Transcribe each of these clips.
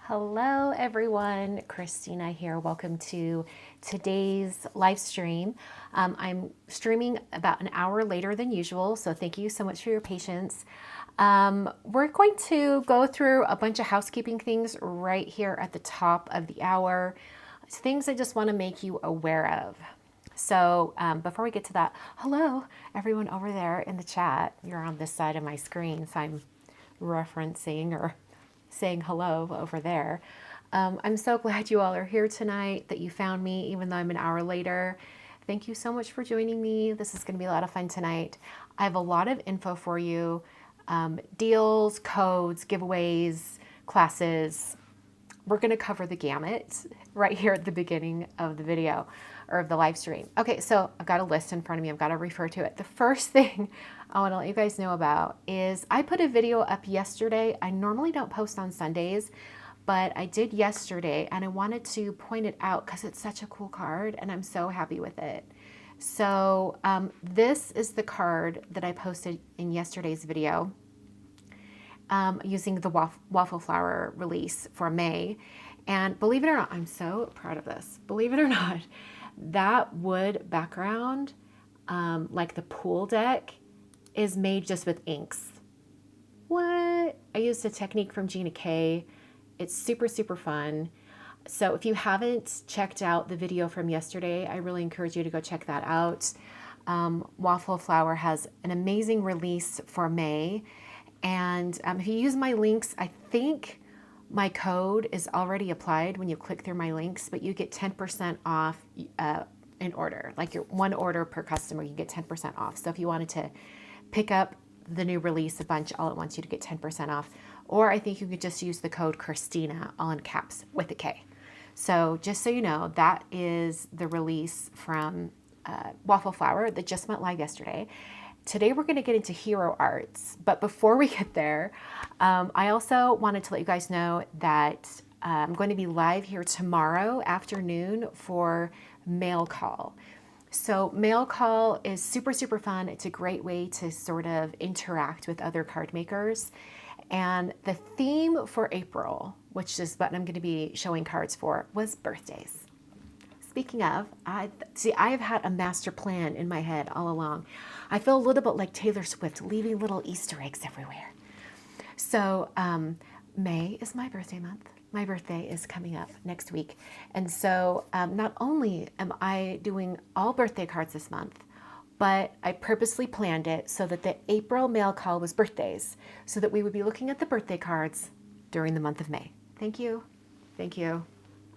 Hello everyone, Christina here. Welcome to today's live stream. I'm streaming about an hour later than usual, so thank you so much for your patience. We're going to go through a bunch of housekeeping things right here at the top of the hour. It's things I just want to make you aware of. So before we get to that, hello everyone over there in the chat. You're on this side of my screen, so I'm referencing or saying hello over there. I'm so glad you all are here tonight, that you found me, even though I'm an hour later. Thank you so much for joining me. This is going to be a lot of fun tonight. I have a lot of info for you, deals, codes, giveaways, classes. We're going to cover the gamut right here at the beginning of the video or of the live stream. Okay, so I've got a list in front of me. I've got to refer to it. The first thing I want to let you guys know about is I put a video up yesterday. I normally don't post on Sundays, but I did yesterday and I wanted to point it out because it's such a cool card and I'm so happy with it. So this is the card that I posted in yesterday's video using the waffle flower release for May. And believe it or not, I'm so proud of this. Believe it or not, that wood background, like the pool deck, is made just with inks. What? I used a technique from Gina K. It's super, super fun. So if you haven't checked out the video from yesterday, I really encourage you to go check that out. Waffle Flower has an amazing release for May. And if you use my links, I think my code is already applied when you click through my links, but you get 10% off in order. Like your one order per customer, you get 10% off. So if you wanted to pick up the new release a bunch all at once, you'd get 10% off. Or I think you could just use the code Christina, all in caps, with a K. So just so you know, that is the release from Waffle Flower that just went live yesterday. Today we're going to get into hero arts, but before we get there, I also wanted to let you guys know that I'm going to be live here tomorrow afternoon for mail call. So mail call is super, super fun. It's a great way to sort of interact with other card makers. And the theme for April, which is what I'm going to be showing cards for, was birthdays. Speaking of, I have had a master plan in my head all along. I feel a little bit like Taylor Swift, leaving little Easter eggs everywhere. So May is my birthday month. My birthday is coming up next week. And so not only am I doing all birthday cards this month, but I purposely planned it so that the April mail call was birthdays, so that we would be looking at the birthday cards during the month of May. Thank you. Thank you.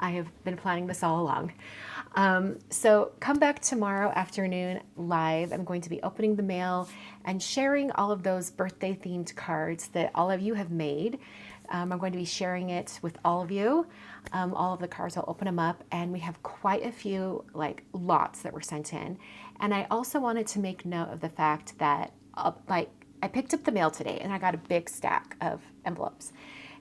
I have been planning this all along. So come back tomorrow afternoon live. I'm going to be opening the mail and sharing all of those birthday themed cards that all of you have made. I'm going to be sharing it with all of you. All of the cards, I'll open them up, and we have quite a few, like lots that were sent in. And I also wanted to make note of the fact that I picked up the mail today and I got a big stack of envelopes.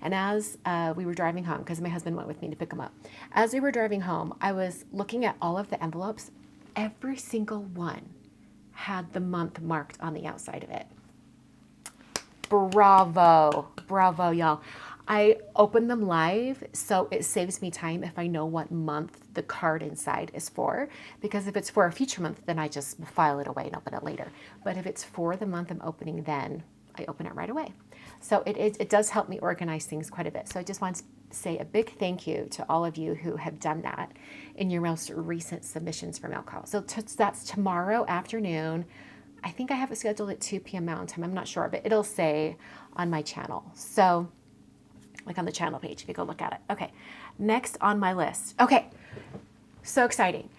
And as we were driving home, because my husband went with me to pick them up, as we were driving home, I was looking at all of the envelopes. Every single one had the month marked on the outside of it. Bravo. Bravo, y'all. I open them live, so it saves me time if I know what month the card inside is for. Because if it's for a future month, then I just file it away and open it later. But if it's for the month I'm opening, then I open it right away. So it does help me organize things quite a bit. So I just want to say a big thank you to all of you who have done that in your most recent submissions for mail call. So that's tomorrow afternoon. I think I have it scheduled at 2 p.m. Mountain Time. I'm not sure, but it'll say on my channel. So like on the channel page, if you go look at it. Okay, next on my list. Okay, so exciting.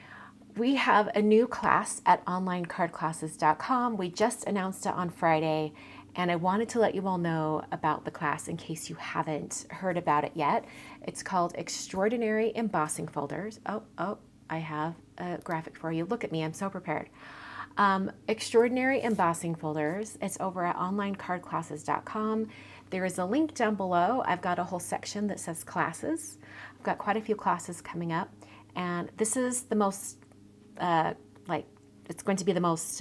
We have a new class at onlinecardclasses.com. We just announced it on Friday, and I wanted to let you all know about the class in case you haven't heard about it yet. It's called Extraordinary Embossing Folders. Oh, I have a graphic for you. Look at me, I'm so prepared. Extraordinary Embossing Folders. It's over at onlinecardclasses.com. There is a link down below. I've got a whole section that says classes. I've got quite a few classes coming up, and this is the most, it's going to be the most,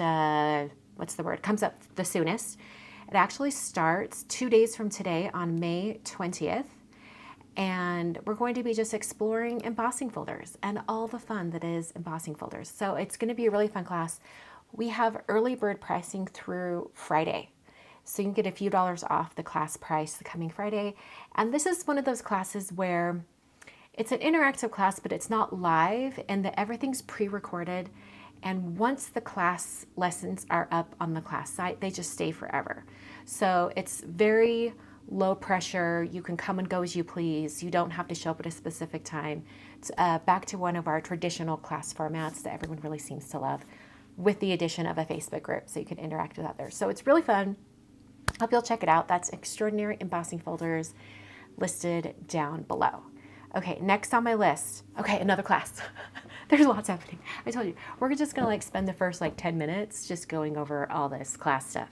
what's the word? Comes up the soonest. It actually starts 2 days from today on May 20th. And we're going to be just exploring embossing folders and all the fun that is embossing folders. So it's going to be a really fun class. We have early bird pricing through Friday. So you can get a few dollars off the class price the coming Friday. And this is one of those classes where it's an interactive class, but it's not live, and that everything's pre-recorded. And once the class lessons are up on the class site, they just stay forever. So it's very low pressure. You can come and go as you please. You don't have to show up at a specific time. It's back to one of our traditional class formats that everyone really seems to love, with the addition of a Facebook group so you can interact with others. So it's really fun. Hope you'll check it out. That's Extraordinary Embossing Folders, listed down below. Okay, next on my list. Okay, another class. There's lots happening. I told you, we're just gonna spend the first 10 minutes just going over all this class stuff.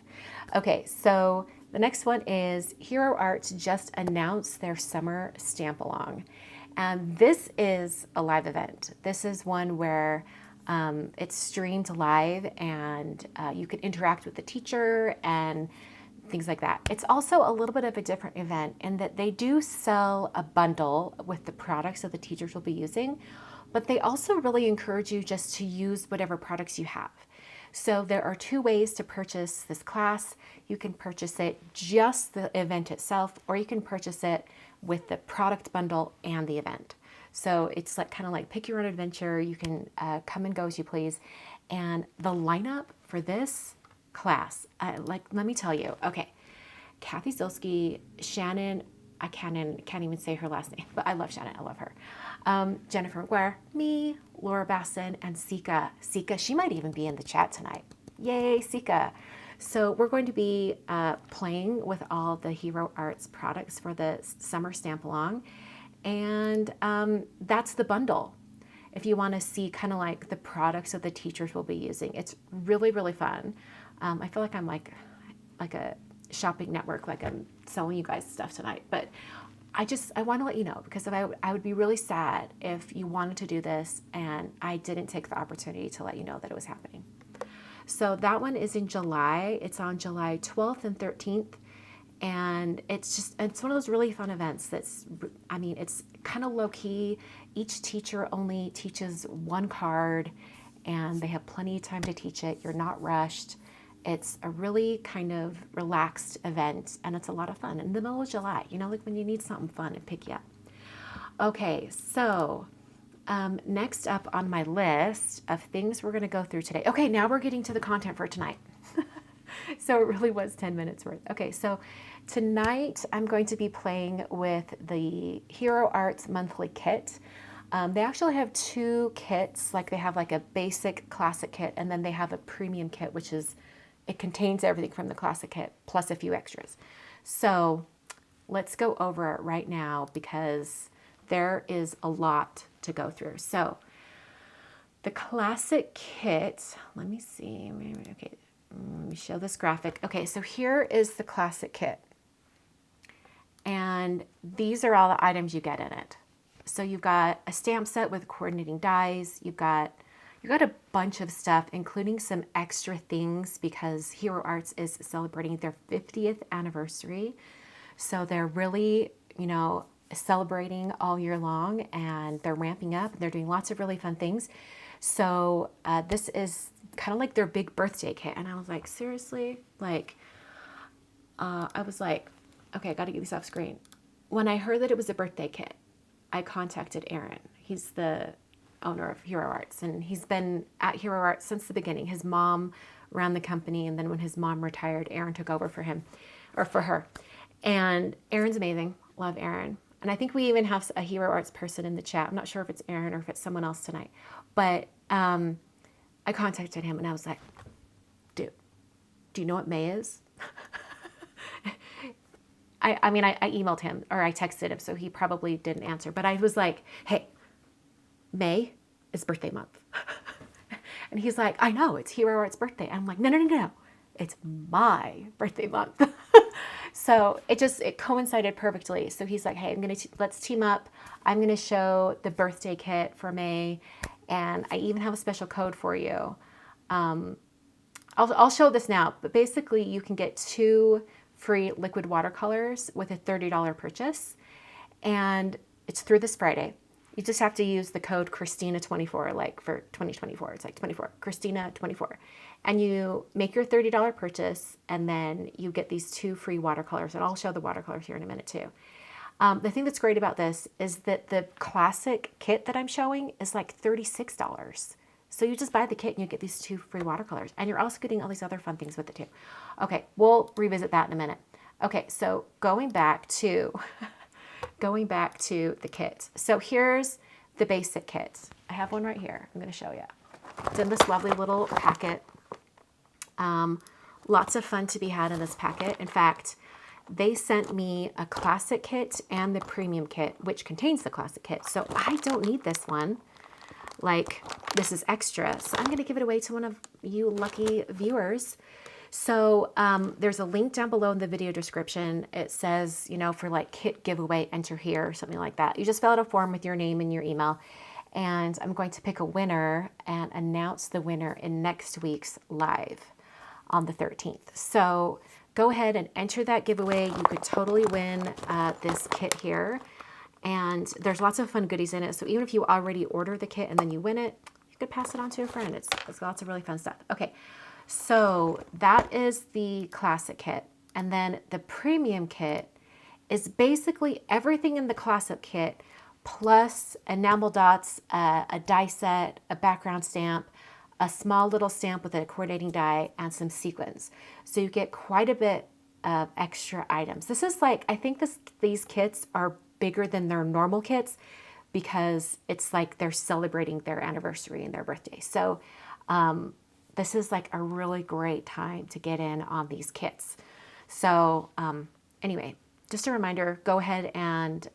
Okay, so the next one is Hero Arts just announced their summer stamp along. And this is a live event. This is one where it's streamed live, and you can interact with the teacher and things like that. It's also a little bit of a different event in that they do sell a bundle with the products that the teachers will be using, but they also really encourage you just to use whatever products you have. So there are 2 ways to purchase this class. You can purchase it just the event itself, or you can purchase it with the product bundle and the event. So it's kind of pick your own adventure. You can come and go as you please. And the lineup for this class, let me tell you. Okay, Kathy Zilski, Shannon, I can't even say her last name, but I love Shannon. I love her. Jennifer McGuire, me, Laura Basson, and Sika. Sika, she might even be in the chat tonight. Yay, Sika. So we're going to be playing with all the Hero Arts products for the summer stamp along. And that's the bundle. If you want to see the products that the teachers will be using, it's really, really fun. I feel like I'm like a shopping network, I'm selling you guys stuff tonight, but I want to let you know, because I would be really sad if you wanted to do this and I didn't take the opportunity to let you know that it was happening. So that one is in July. It's on July 12th and 13th. And it's one of those really fun events it's kind of low key. Each teacher only teaches one card and they have plenty of time to teach it. You're not rushed. It's a really kind of relaxed event and it's a lot of fun in the middle of July, like when you need something fun and pick you up. Okay, so next up on my list of things we're going to go through today. Okay, now we're getting to the content for tonight. So it really was 10 minutes worth. Okay, so tonight I'm going to be playing with the Hero Arts monthly kit. They actually have two kits, like they have like a basic classic kit and then they have a premium kit, which it contains everything from the classic kit plus a few extras. So let's go over it right now because there is a lot to go through. So the classic kit, let me see, okay. Let me show this graphic. Okay, so here is the classic kit. And these are all the items you get in it. So you've got a stamp set with coordinating dies. You got a bunch of stuff, including some extra things because Hero Arts is celebrating their 50th anniversary. So they're really, celebrating all year long and they're ramping up and they're doing lots of really fun things. So this is kind of like their big birthday kit. And I was like, seriously? I was like, okay, I got to get these off screen. When I heard that it was a birthday kit, I contacted Aaron. He's the owner of Hero Arts, and he's been at Hero Arts since the beginning. His mom ran the company, and then when his mom retired, Aaron took over for him, or for her. And Aaron's amazing. Love Aaron. And I think we even have a Hero Arts person in the chat. I'm not sure if it's Aaron or if it's someone else tonight. But I contacted him and I was like, dude, do you know what May is? I emailed him or I texted him, so he probably didn't answer. But I was like, hey, May is birthday month. And he's like, I know, it's Hero Arts' birthday. And I'm like, no. It's my birthday month. So it coincided perfectly. So he's like, hey, let's team up. I'm going to show the birthday kit for May. And I even have a special code for you. I'll show this now, but basically you can get 2 free liquid watercolors with a $30 purchase. And it's through this Friday. You just have to use the code Christina24, like for 2024. It's like 24, Christina24. And you make your $30 purchase, and then you get these 2 free watercolors. And I'll show the watercolors here in a minute too. The thing that's great about this is that the classic kit that I'm showing is like $36. So you just buy the kit and you get these 2 free watercolors. And you're also getting all these other fun things with it too. Okay, we'll revisit that in a minute. Okay, so going back to the kit. So here's the basic kit. I have one right here. I'm going to show you. It's in this lovely little packet. Lots of fun to be had in this packet. In fact, they sent me a classic kit and the premium kit, which contains the classic kit. So I don't need this one. Like, this is extra. So I'm going to give it away to one of you lucky viewers. So there's a link down below in the video description. It says, for like kit giveaway, enter here, or something like that. You just fill out a form with your name and your email. And I'm going to pick a winner and announce the winner in next week's live on the 13th. So go ahead and enter that giveaway. You could totally win this kit here. And there's lots of fun goodies in it. So even if you already order the kit and then you win it, you could pass it on to a friend. It's lots of really fun stuff. Okay, so that is the classic kit. And then the premium kit is basically everything in the classic kit plus enamel dots, a die set, a background stamp, a small little stamp with a coordinating die, and some sequins. So you get quite a bit of extra items. This is like, I think these kits are bigger than their normal kits because it's like they're celebrating their anniversary and their birthday. So this is like a really great time to get in on these kits. So anyway, just a reminder, go ahead and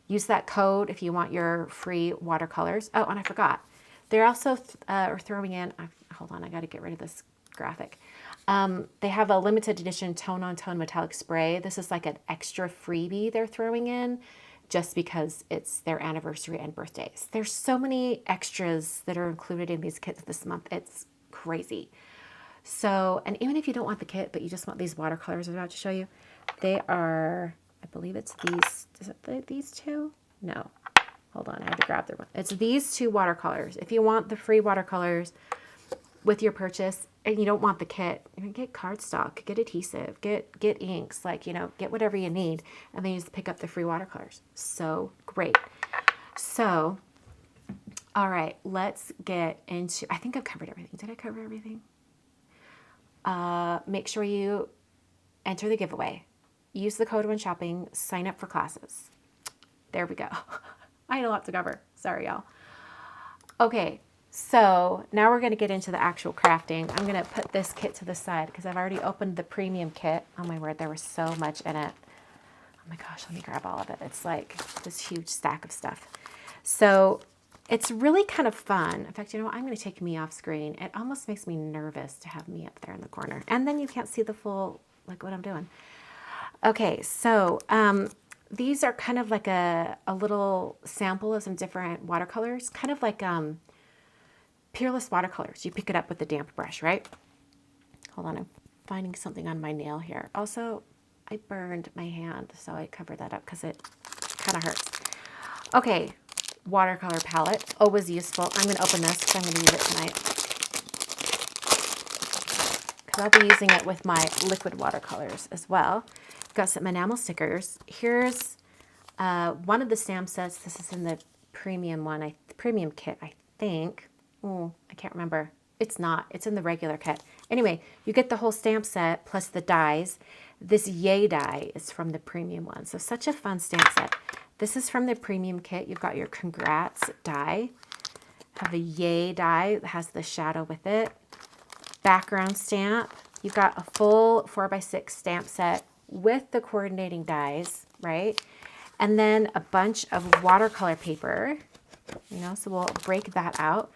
use that code if you want your free watercolors. Oh, and I forgot. They're also throwing in, hold on, I got to get rid of this graphic. They have a limited edition tone-on-tone metallic spray. This is like an extra freebie they're throwing in just because it's their anniversary and birthdays. There's so many extras that are included in these kits this month. It's crazy. So, and even if you don't want the kit, but you just want these watercolors I'm about to show you, they are, I believe it's these, is it these two? No. Hold on, I had to grab their one. It's these two watercolors. If you want the free watercolors with your purchase and you don't want the kit, you can get cardstock, get adhesive, get inks, like, you know, get whatever you need, and then you just pick up the free watercolors. So great. So, all right, let's get into, I think I've covered everything. Did I cover everything? Make sure you enter the giveaway. Use the code when shopping, sign up for classes. There we go. I had a lot to cover. Sorry, y'all. Okay, so now we're going to get into the actual crafting. I'm going to put this kit to the side because I've already opened the premium kit. Oh my word, there was so much in it. Oh my gosh, let me grab all of it. It's like this huge stack of stuff. So it's really kind of fun. In fact, you know what? I'm going to take me off screen. It almost makes me nervous to have me up there in the corner. And then you can't see the full, like what I'm doing. Okay, so these are kind of like a little sample of some different watercolors, kind of like Peerless watercolors. You pick it up with the damp brush, right? Hold on, I'm finding something on my nail here. Also, I burned my hand, so I covered that up because it kind of hurts. Okay, watercolor palette, always useful. I'm going to open this because I'm going to use it tonight. Because I'll be using it with my liquid watercolors as well. Got some enamel stickers. Here's one of the stamp sets. This is in the premium one, premium kit, I think. Oh, I can't remember. It's not. It's in the regular kit. Anyway, you get the whole stamp set plus the dies. This Yay die is from the premium one. So such a fun stamp set. This is from the premium kit. You've got your congrats die. Have a Yay die that has the shadow with it. Background stamp. You've got a full 4x6 stamp set with the coordinating dies, right? And then a bunch of watercolor paper, you know, so we'll break that out.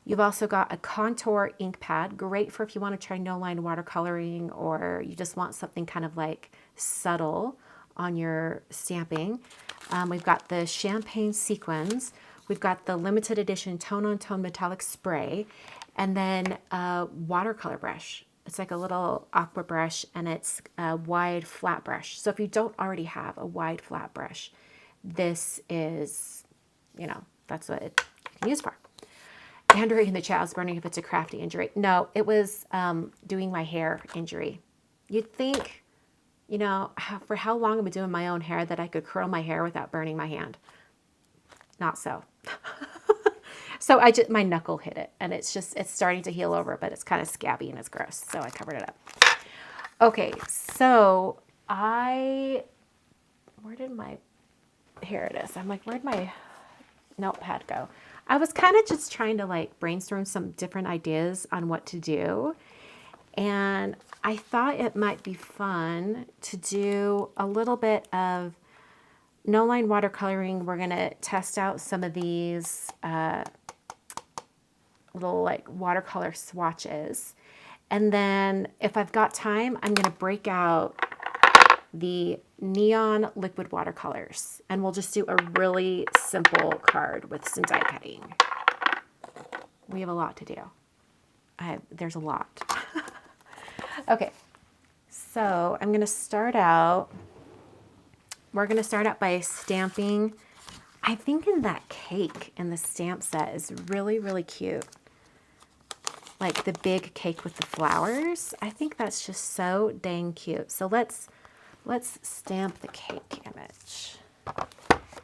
You've also got a contour ink pad, great for if you want to try no line watercoloring or you just want something kind of like subtle on your stamping. We've got the champagne sequins. We've got the limited edition tone-on-tone metallic spray, and then a watercolor brush. It's like a little aqua brush, and it's a wide flat brush. So if you don't already have a wide flat brush, this is, you know, that's what you can use for. Andrew in the chat was wondering if it's a crafty injury. No, it was doing my hair injury. You'd think, you know, for how long I've been doing my own hair that I could curl my hair without burning my hand. Not so. So my knuckle hit it, and it's starting to heal over, but it's kind of scabby and it's gross. So I covered it up. Okay, so here it is. I'm like, where'd my notepad go? I was kind of just trying to like brainstorm some different ideas on what to do. And I thought it might be fun to do a little bit of no line watercoloring. We're going to test out some of these little like watercolor swatches. And then if I've got time, I'm going to break out the neon liquid watercolors, and we'll just do a really simple card with some die cutting. We have a lot to do. There's a lot. Okay, so I'm going to start out. We're going to start out by stamping. I'm thinking that cake in the stamp set is really, really cute. Like the big cake with the flowers. I think that's just so dang cute. So let's stamp the cake image.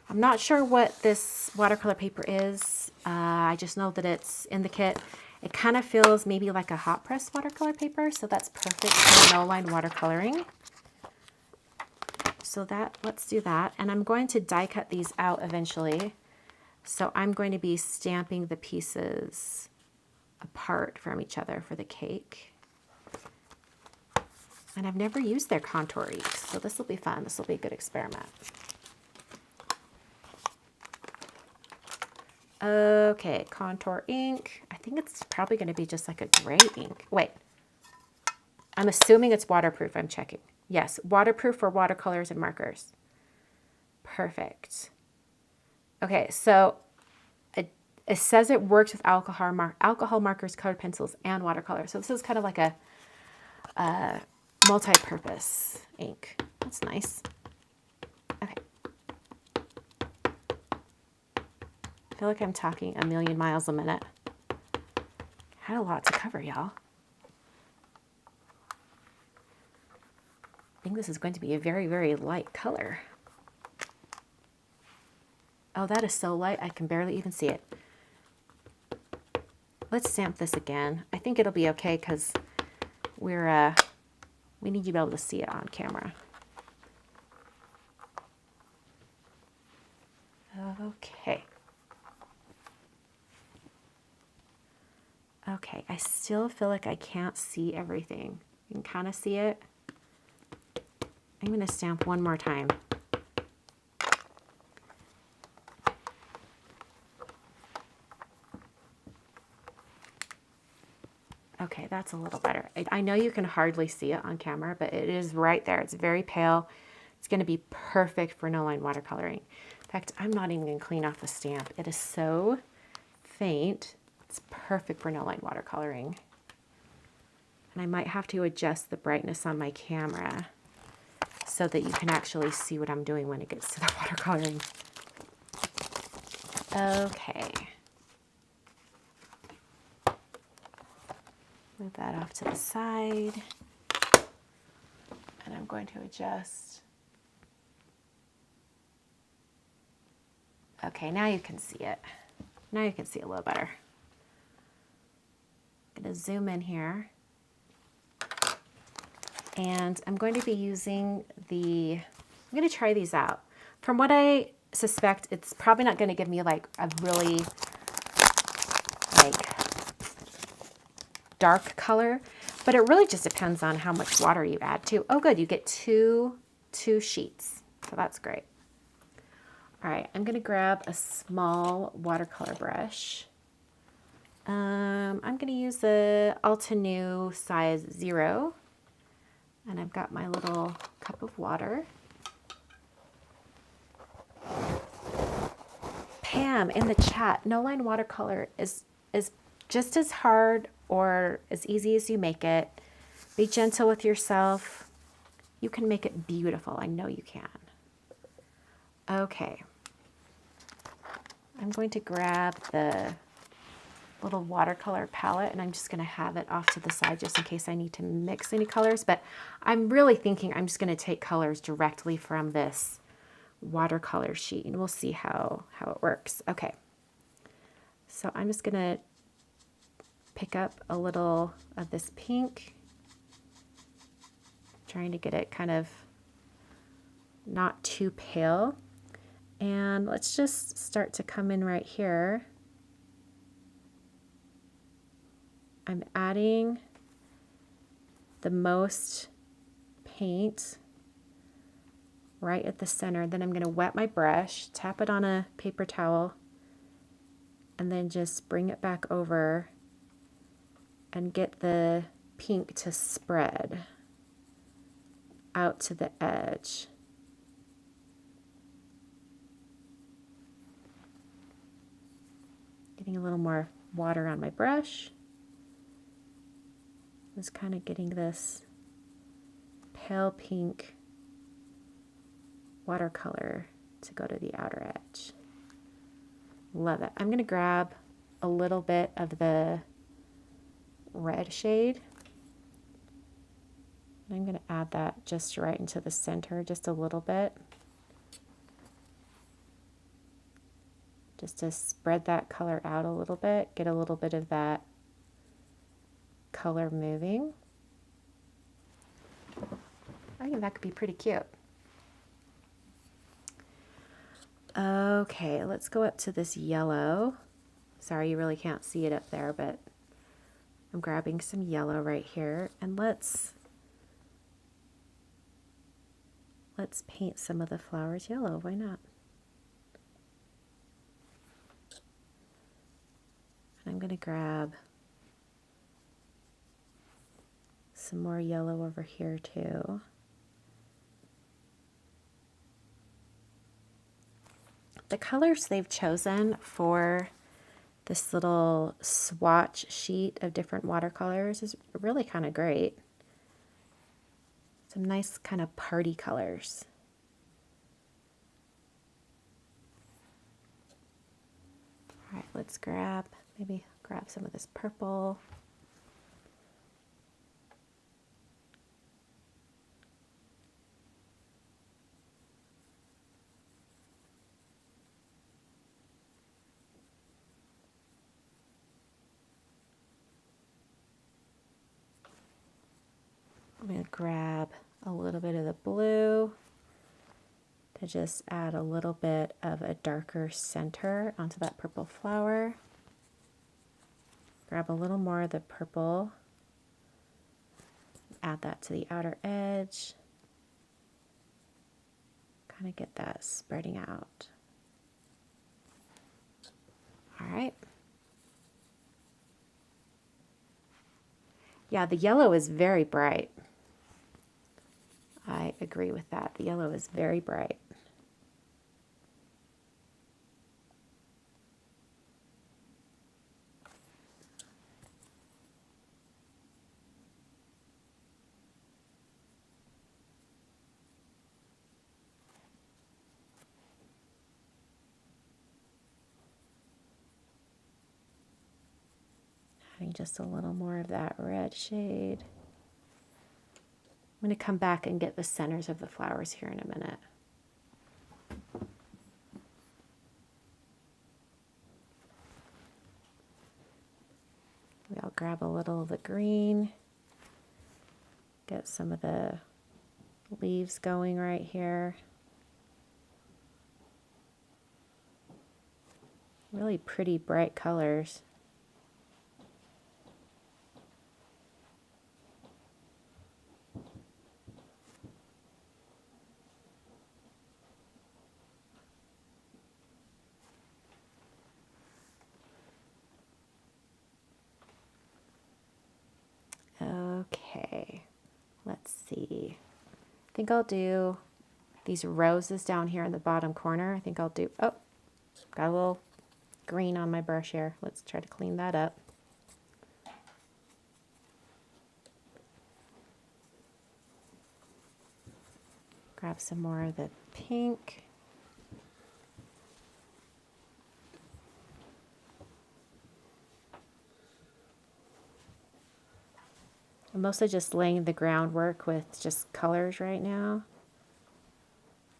I'm not sure what this watercolor paper is. I just know that it's in the kit. It kind of feels maybe like a hot press watercolor paper, so that's perfect for no line watercoloring. So let's do that. And I'm going to die cut these out eventually. So I'm going to be stamping the pieces apart from each other for the cake. And I've never used their contour inks, so this will be fun. This will be a good experiment. Okay, contour ink. I think it's probably going to be just like a gray ink. Wait, I'm assuming it's waterproof. I'm checking. Yes, waterproof for watercolors and markers. Perfect. Okay, so it says it works with alcohol markers, colored pencils, and watercolor. So this is kind of like a multi-purpose ink. That's nice. Okay. I feel like I'm talking a million miles a minute. Had a lot to cover, y'all. I think this is going to be a very, very light color. Oh, that is so light, I can barely even see it. Let's stamp this again. I think it'll be okay because we need you to be able to see it on camera. Okay. Okay, I still feel like I can't see everything. You can kind of see it. I'm going to stamp one more time. Okay, that's a little better. I know you can hardly see it on camera, but it is right there. It's very pale. It's going to be perfect for no line watercoloring. In fact, I'm not even going to clean off the stamp. It is so faint. It's perfect for no line watercoloring. And I might have to adjust the brightness on my camera so that you can actually see what I'm doing when it gets to the watercoloring. Okay. Move that off to the side. And I'm going to adjust. Okay, now you can see it. Now you can see it a little better. I'm going to zoom in here. And I'm going to be using I'm going to try these out. From what I suspect, it's probably not going to give me like a really like dark color, but it really just depends on how much water you add to. Oh good, you get two sheets, so that's great. All right, I'm going to grab a small watercolor brush. I'm going to use the Altenew size 0. And I've got my little cup of water. Pam in the chat, no line watercolor is just as hard or as easy as you make it. Be gentle with yourself. You can make it beautiful. I know you can. Okay. I'm going to grab the little watercolor palette and I'm just going to have it off to the side just in case I need to mix any colors, but I'm really thinking I'm just going to take colors directly from this watercolor sheet and we'll see how it works. Okay, so I'm just going to pick up a little of this pink, trying to get it kind of not too pale, and let's just start to come in right here. I'm adding the most paint right at the center. Then I'm going to wet my brush, tap it on a paper towel, and then just bring it back over and get the pink to spread out to the edge. Getting a little more water on my brush. Just kind of getting this pale pink watercolor to go to the outer edge. Love it. I'm going to grab a little bit of the red shade. I'm going to add that just right into the center, just a little bit. Just to spread that color out a little bit, get a little bit of that color moving. I think that could be pretty cute. Okay, let's go up to this yellow. Sorry, you really can't see it up there, but I'm grabbing some yellow right here, and let's paint some of the flowers yellow. Why not? And I'm going to grab some more yellow over here too. The colors they've chosen for this little swatch sheet of different watercolors is really kind of great. Some nice kind of party colors. All right, let's maybe grab some of this purple. I'm going to grab a little bit of the blue to just add a little bit of a darker center onto that purple flower. Grab a little more of the purple, add that to the outer edge, kind of get that spreading out. All right. Yeah, the yellow is very bright. I agree with that. The yellow is very bright. Adding just a little more of that red shade. I'm going to come back and get the centers of the flowers here in a minute. I'll grab a little of the green, get some of the leaves going right here. Really pretty bright colors. Okay, let's see. I think I'll do these roses down here in the bottom corner. I think I'll do, oh, got a little green on my brush here. Let's try to clean that up. Grab some more of the pink. I'm mostly just laying the groundwork with just colors right now.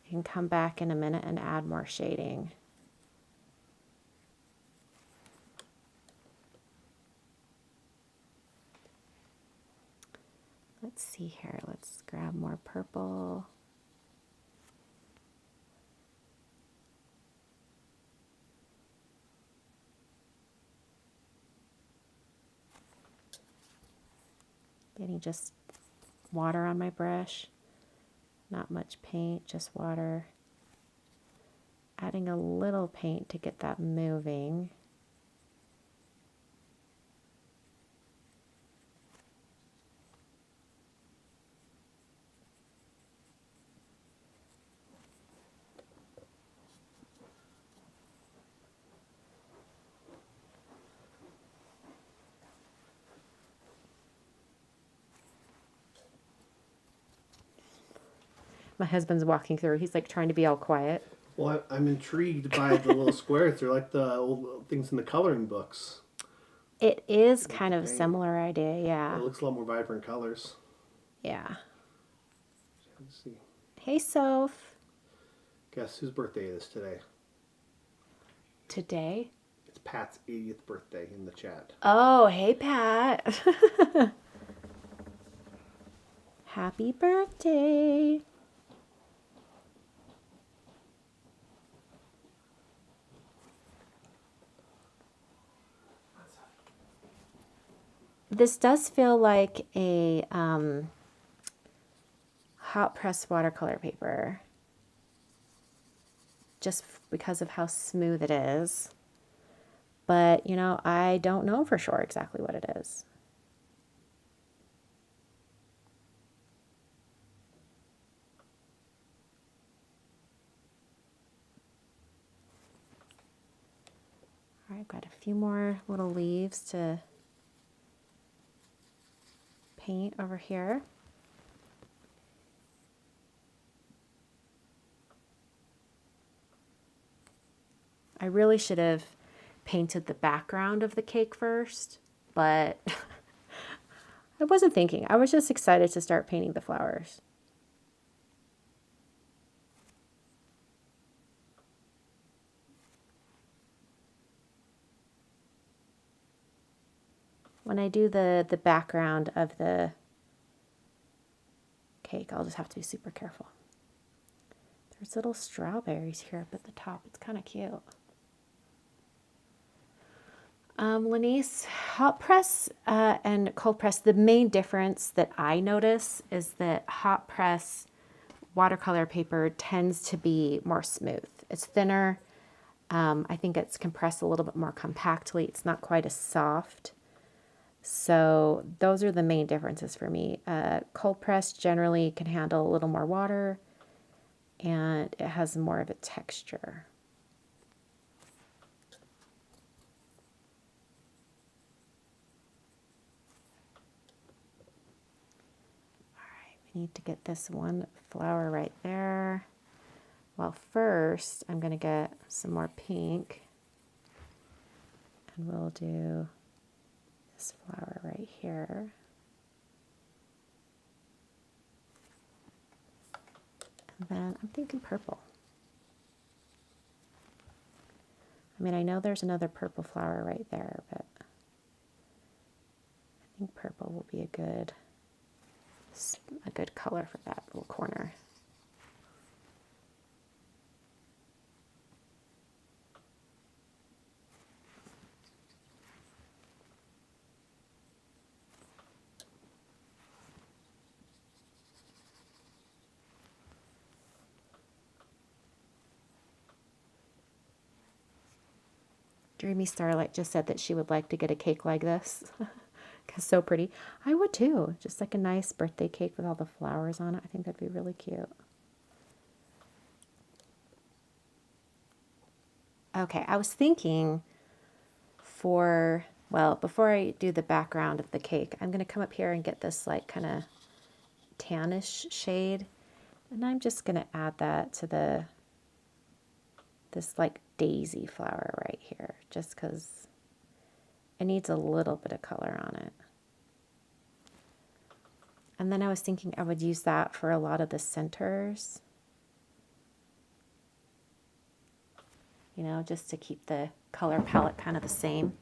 You can come back in a minute and add more shading. Let's see here. Let's grab more purple. Getting just water on my brush, not much paint, just water. Adding a little paint to get that moving. My husband's walking through. He's like trying to be all quiet. Well, I'm intrigued by the little squares. They're like the old things in the coloring books. It is kind of a similar idea, yeah. It looks a lot more vibrant colors. Yeah. Let's see. Hey, Soph. Guess whose birthday it is today? Today? It's Pat's 80th birthday in the chat. Oh, hey, Pat. Happy birthday. This does feel like a hot press watercolor paper, just because of how smooth it is. But, you know, I don't know for sure exactly what it is. got a few more little leaves to paint over here. I really should have painted the background of the cake first, but I wasn't thinking. I was just excited to start painting the flowers. When I do the background of the cake, I'll just have to be super careful. There's little strawberries here up at the top. It's kind of cute. Lanice, hot press and cold press, the main difference that I notice is that hot press watercolor paper tends to be more smooth. It's thinner. I think it's compressed a little bit more compactly. It's not quite as soft. So those are the main differences for me. Cold press generally can handle a little more water and it has more of a texture. I need to get this one flower right there. Well, first I'm going to get some more pink and we'll do this flower right here. And then I'm thinking purple. I mean, I know there's another purple flower right there, but I think purple will be a good color for that little corner. Dreamy Starlight just said that she would like to get a cake like this. It's so pretty. I would too. Just like a nice birthday cake with all the flowers on it. I think that'd be really cute. Okay, I was thinking before I do the background of the cake, I'm going to come up here and get this like kind of tannish shade. And I'm just going to add that to this like daisy flower right here, just because it needs a little bit of color on it. And then I was thinking I would use that for a lot of the centers. You know, just to keep the color palette kind of the same.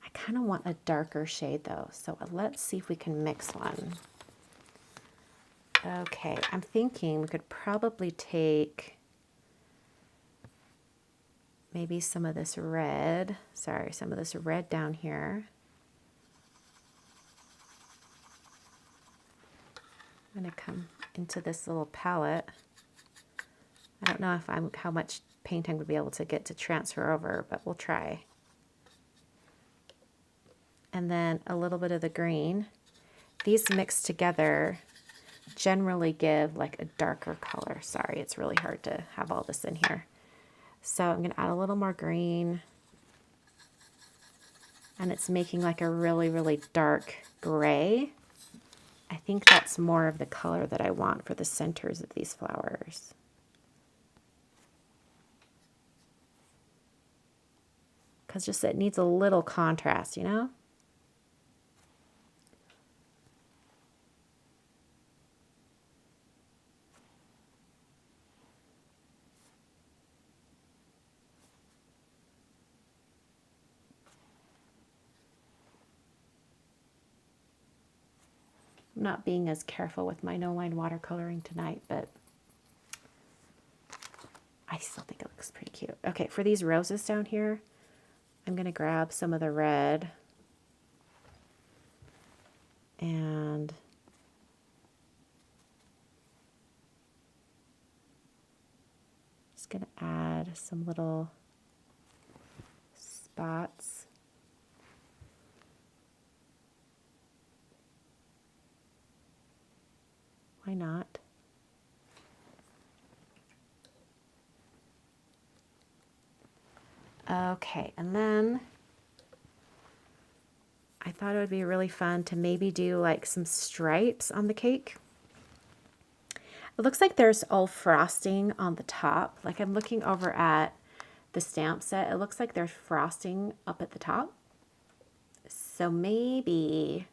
I kind of want a darker shade though, so let's see if we can mix one. Okay, I'm thinking we could probably take maybe some of this red down here. I'm going to come into this little palette. I don't know how much paint I'm going to be able to get to transfer over, but we'll try. And then a little bit of the green. These mixed together generally give like a darker color. Sorry, it's really hard to have all this in here. So I'm going to add a little more green. And it's making like a really, really dark gray. I think that's more of the color that I want for the centers of these flowers. Because just it needs a little contrast, you know? I'm not being as careful with my no line watercoloring tonight, but I still think it looks pretty cute. Okay, for these roses down here, I'm going to grab some of the red and just going to add some little spots. Why not? Okay, and then I thought it would be really fun to maybe do like some stripes on the cake. It looks like there's all frosting on the top. Like I'm looking over at the stamp set. It looks like there's frosting up at the top. So maybe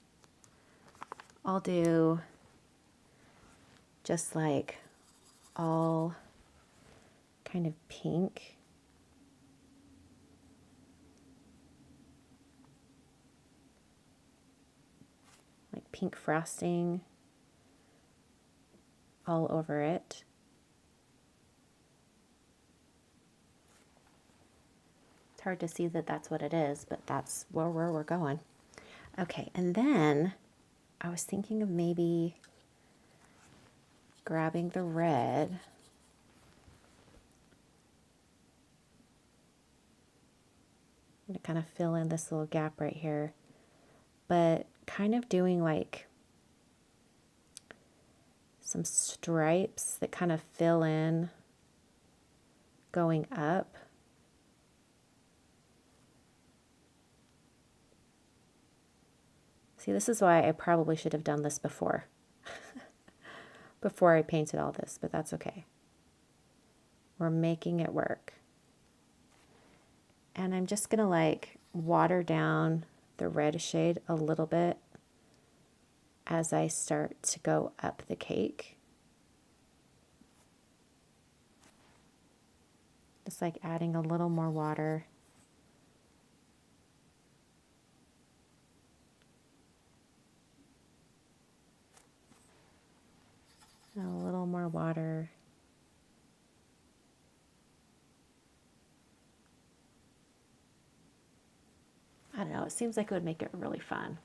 I'll do just like all kind of pink. Like pink frosting all over it. It's hard to see that that's what it is, but that's where we're going. Okay, and then I was thinking of maybe grabbing the red. I'm going to kind of fill in this little gap right here, but kind of doing like some stripes that kind of fill in going up. See, this is why I probably should have done this before, before I painted all this, but that's okay. We're making it work. And I'm just gonna like water down the red shade a little bit as I start to go up the cake. Just like adding a little more water. And a little more water. I don't know, it seems like it would make it really fun.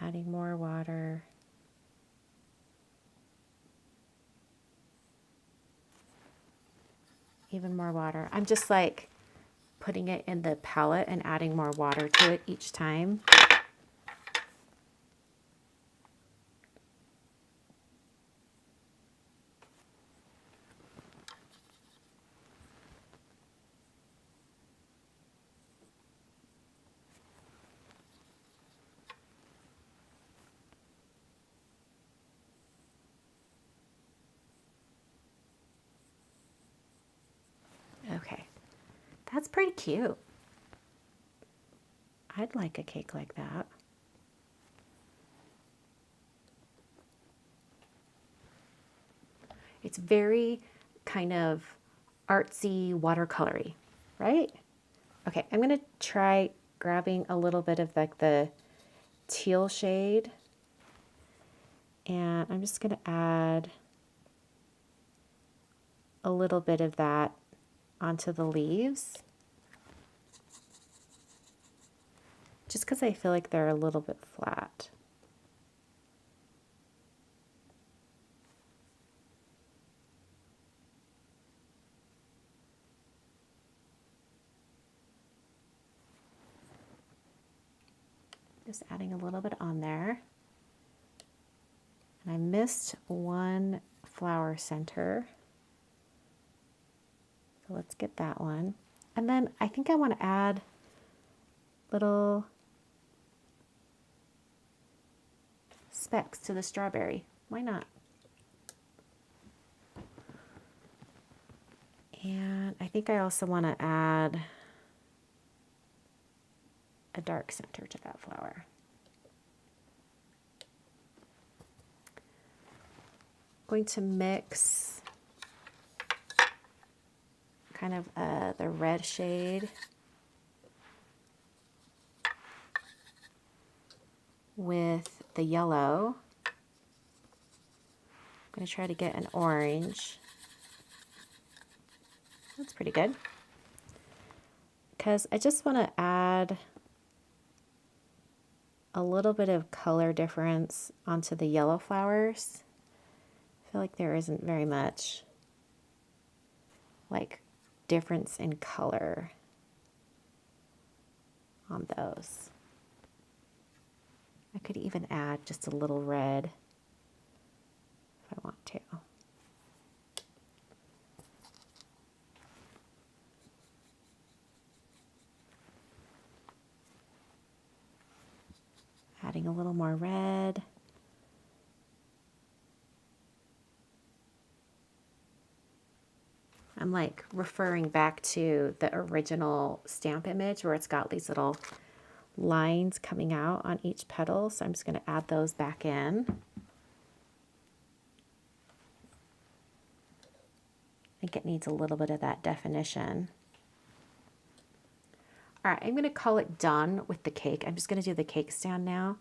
Adding more water. Even more water. I'm just like putting it in the palette and adding more water to it each time. Okay, that's pretty cute. I'd like a cake like that. It's very kind of artsy watercolory, right? Okay, I'm gonna try grabbing a little bit of like the teal shade, and I'm just gonna add a little bit of that onto the leaves, just because I feel like they're a little bit flat. Just adding a little bit on there. And I missed one flower center. So let's get that one. And then I think I want to add little specks to the strawberry. Why not? And I think I also want to add a dark center to that flower. I'm going to mix kind of the red shade with the yellow. I'm going to try to get an orange. That's pretty good. Because I just want to add a little bit of color difference onto the yellow flowers. I feel like there isn't very much like difference in color on those. I could even add just a little red if I want to. Adding a little more red. I'm like referring back to the original stamp image where it's got these little lines coming out on each petal. So I'm just going to add those back in. I think it needs a little bit of that definition. All right, I'm going to call it done with the cake. I'm just going to do the cake stand now.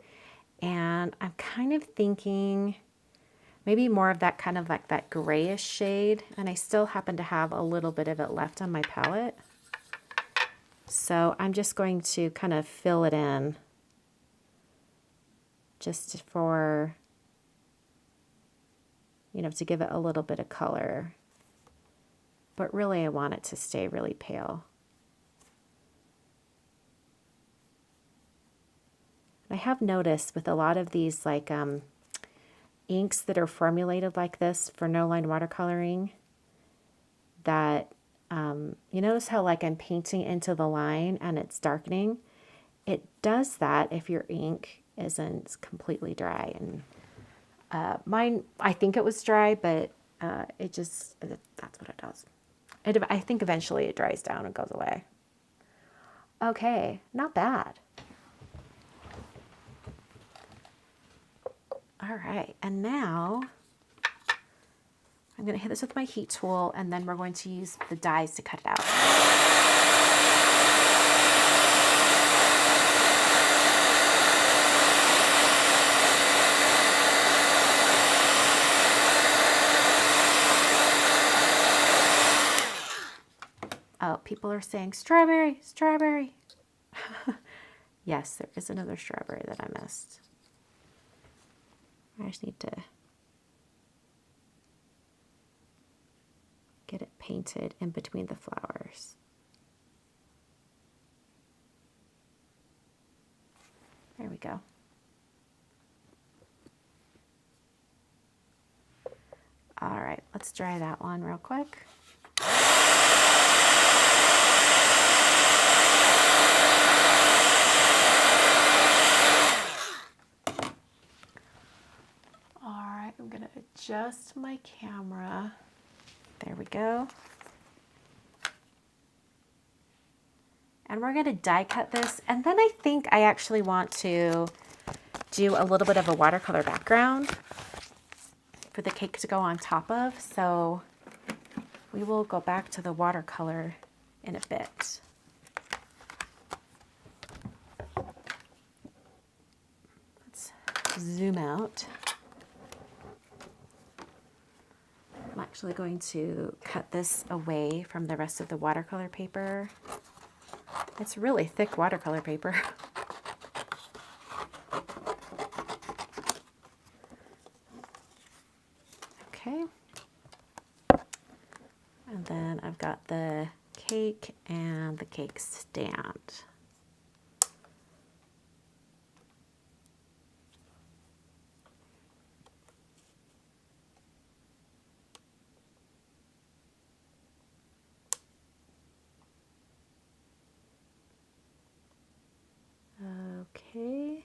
And I'm kind of thinking maybe more of that kind of like that grayish shade. And I still happen to have a little bit of it left on my palette. So I'm just going to kind of fill it in just for, you know, to give it a little bit of color. But really I want it to stay really pale. I have noticed with a lot of these like inks that are formulated like this for no line watercoloring that you notice how like I'm painting into the line and it's darkening. It does that if your ink isn't completely dry. And mine, I think it was dry, but that's what it does. I think eventually it dries down and goes away. Okay, not bad. All right, and now I'm going to hit this with my heat tool, and then we're going to use the dies to cut it out. Oh, people are saying strawberry, strawberry. Yes, there is another strawberry that I missed. I just need to get it painted in between the flowers. There we go. All right, let's dry that one real quick. I'm going to adjust my camera. There we go. And we're going to die cut this. And then I think I actually want to do a little bit of a watercolor background for the cake to go on top of. So we will go back to the watercolor in a bit. Let's zoom out. I'm actually going to cut this away from the rest of the watercolor paper. It's really thick watercolor paper. Okay. And then I've got the cake and the cake stand. Okay,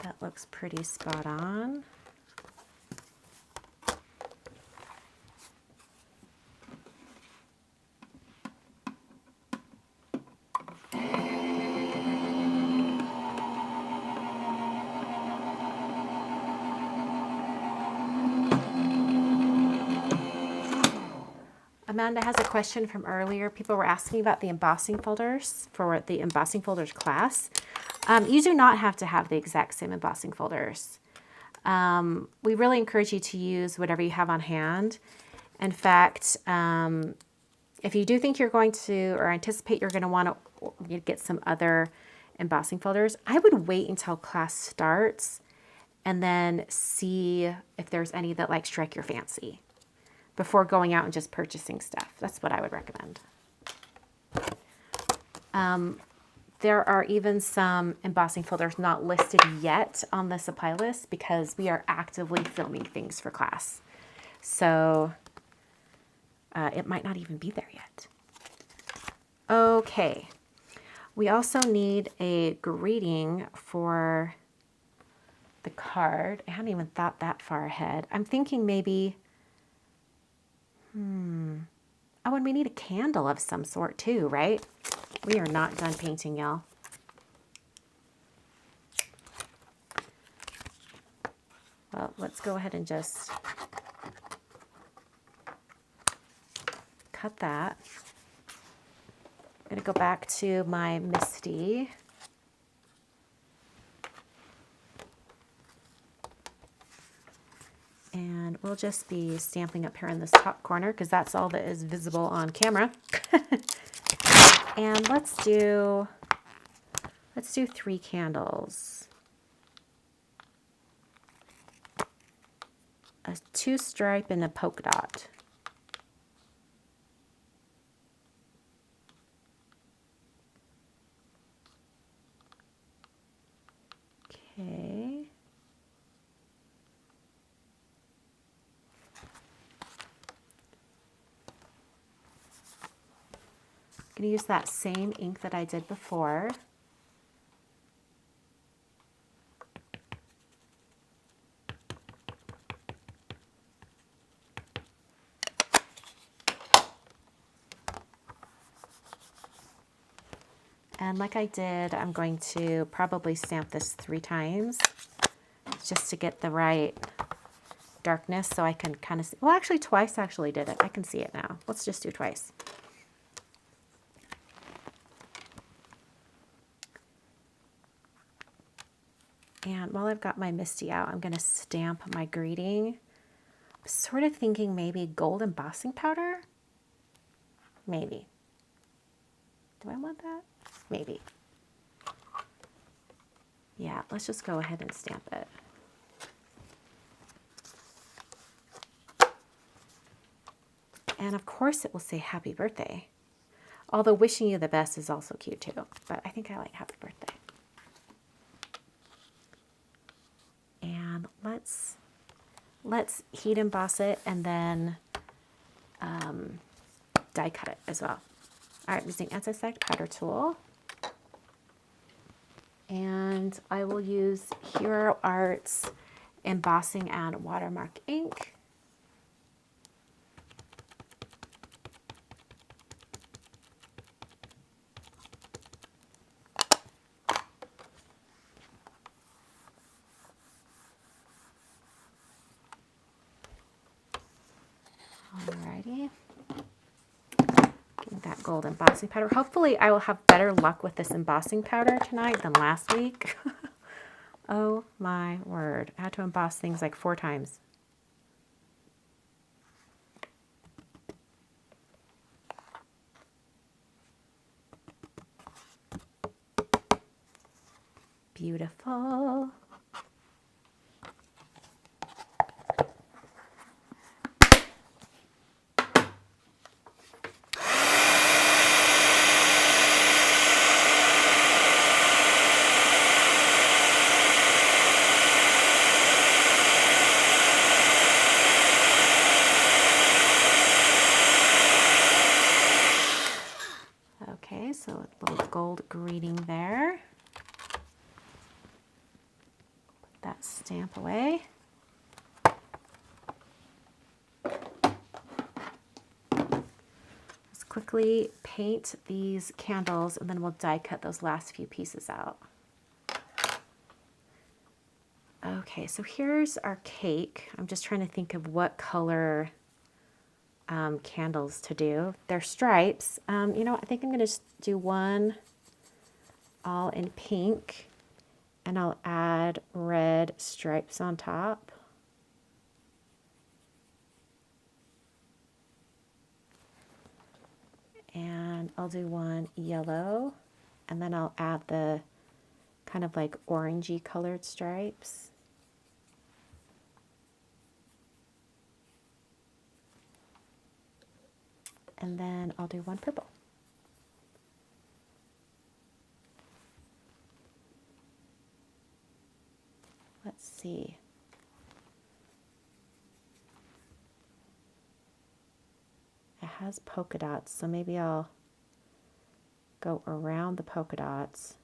that looks pretty spot on. Amanda has a question from earlier. People were asking about the embossing folders for the embossing folders class. You do not have to have the exact same embossing folders. We really encourage you to use whatever you have on hand. In fact, if you do think you're going to, or anticipate you're going to want to get some other embossing folders, I would wait until class starts and then see if there's any that like strike your fancy before going out and just purchasing stuff. That's what I would recommend. There are even some embossing folders not listed yet on the supply list because we are actively filming things for class. So it might not even be there yet. Okay. We also need a greeting for the card. I hadn't even thought that far ahead. I'm thinking maybe, oh, and we need a candle of some sort too, right? We are not done painting, y'all. Well, let's go ahead and just cut that. I'm going to go back to my Misty. And we'll just be stamping up here in this top corner because that's all that is visible on camera. And let's do 3 candles. A 2 stripe and a polka dot. Okay. I'm going to use that same ink that I did before. And like I did, I'm going to probably stamp this 3 times just to get the right darkness so I can kind of see. Well, actually twice actually did it. I can see it now. Let's just do twice. And while I've got my Misty out, I'm going to stamp my greeting. I'm sort of thinking maybe gold embossing powder. Maybe. Do I want that? Maybe. Yeah, let's just go ahead and stamp it. And of course it will say happy birthday. Although wishing you the best is also cute too. But I think I like happy birthday. And let's heat emboss it and then die cut it as well. All right, I'm using anti-static powder tool. And I will use Hero Arts embossing and watermark ink. Alrighty. Getting that gold embossing powder. Hopefully I will have better luck with this embossing powder tonight than last week. Oh my word. I had to emboss things like 4 times. Beautiful. Okay, so a little gold greeting there. Put that stamp away. Let's quickly paint these candles and then we'll die cut those last few pieces out. Okay, so here's our cake. I'm just trying to think of what color candles to do. They're stripes. You know what? I think I'm going to just do one all in pink, and I'll add red stripes on top. And I'll do one yellow, and then I'll add the kind of like orangey colored stripes. And then I'll do one purple. see. It has polka dots, so maybe I'll go around the polka dots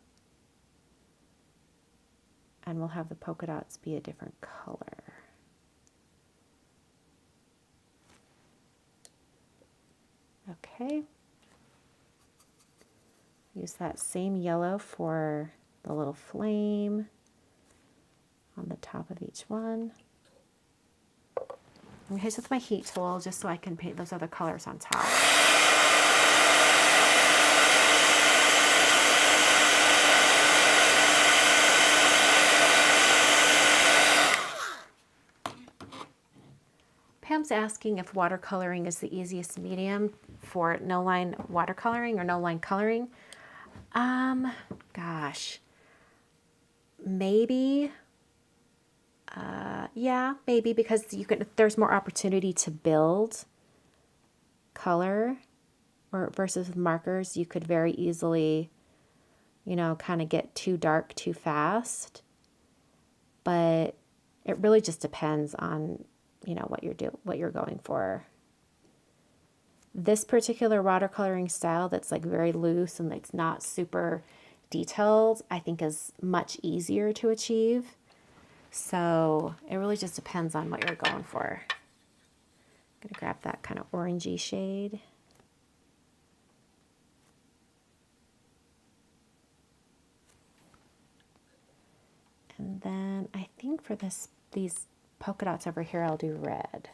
and we'll have the polka dots be a different color. Okay. Use that same yellow for the little flame on the top of each one. I'm going to hit with my heat tool just so I can paint those other colors on top. Pam's asking if watercoloring is the easiest medium for no-line watercoloring or no-line coloring. Gosh, maybe. Yeah, maybe, because there's more opportunity to build color, or versus with markers, you could very easily, you know, kind of get too dark too fast. But it really just depends on, you know, what you're going for. This particular watercoloring style that's like very loose and it's not super detailed, I think is much easier to achieve. So it really just depends on what you're going for. I'm gonna grab that kind of orangey shade. And then I think for these polka dots over here, I'll do red.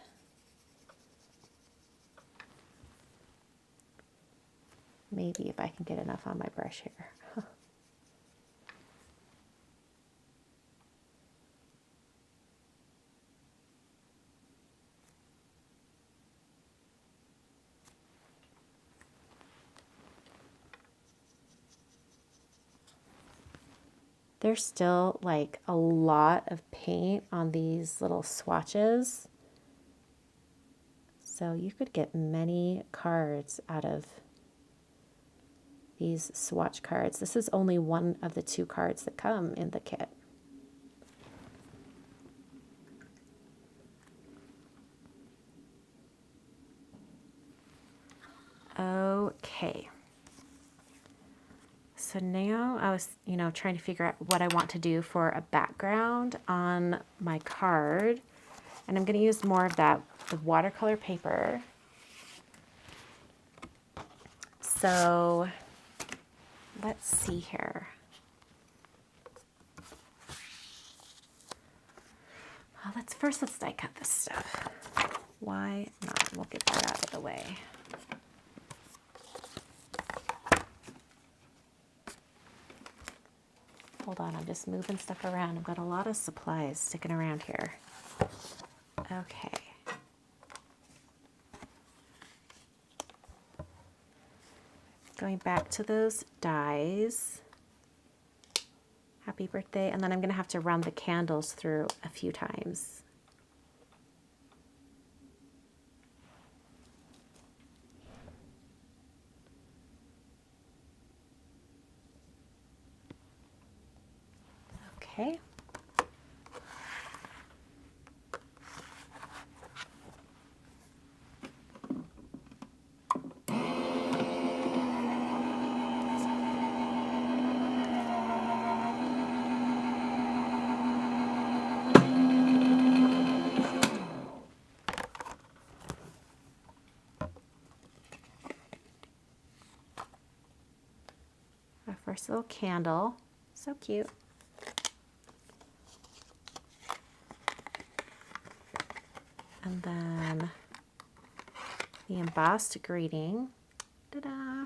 Maybe if I can get enough on my brush here. There's still like a lot of paint on these little swatches. So you could get many cards out of these swatch cards. This is only one of the 2 cards that come in the kit. Okay. So now I was, you know, trying to figure out what I want to do for a background on my card. And I'm going to use more of the watercolor paper. So let's see here. Well, let's die cut this stuff. Why not? We'll get that out of the way. Hold on, I'm just moving stuff around. I've got a lot of supplies sticking around here. Okay. Going back to those dies. Happy birthday. And then I'm going to have to run the candles through a few times. Okay. Our first little candle. So cute. And then the embossed greeting. Ta-da!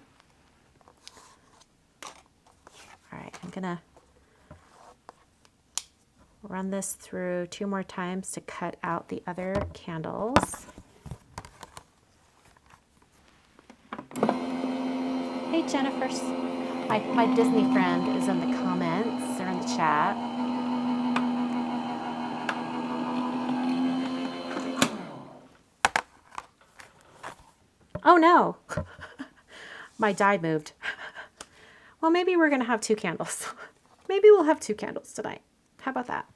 All right, I'm gonna run this through 2 more times to cut out the other candles. Hey, Jennifer. My Disney friend is in the comments or in the chat. Oh no, my die moved. Well, maybe we're gonna have 2 candles. Maybe we'll have 2 candles tonight. How about that?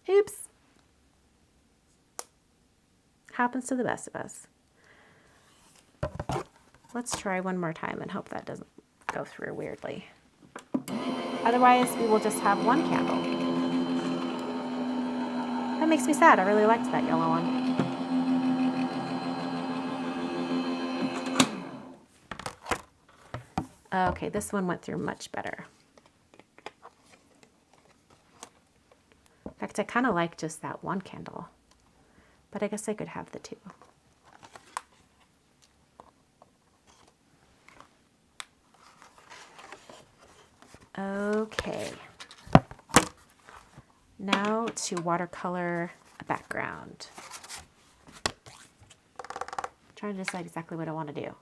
Oops. Happens to the best of us. Let's try one more time and hope that doesn't go through weirdly. Otherwise, we will just have one candle. That makes me sad. I really liked that yellow one. Okay, this one went through much better. In fact, I kind of like just that one candle, but I guess I could have the two. Okay. Now to watercolor a background. I'm trying to decide exactly what I want to do.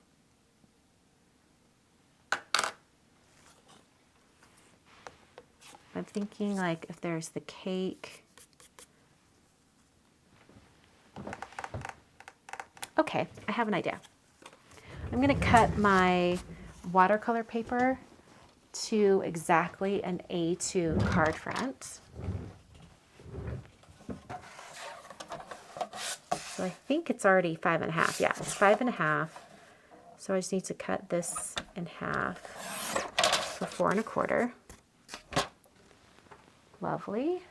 I'm thinking like if there's the cake. Okay, I have an idea. I'm going to cut my watercolor paper to exactly an A2 card front. So I think it's already 5.5. Yeah, it's 5.5. So I just need to cut this in half for 4.25. Lovely.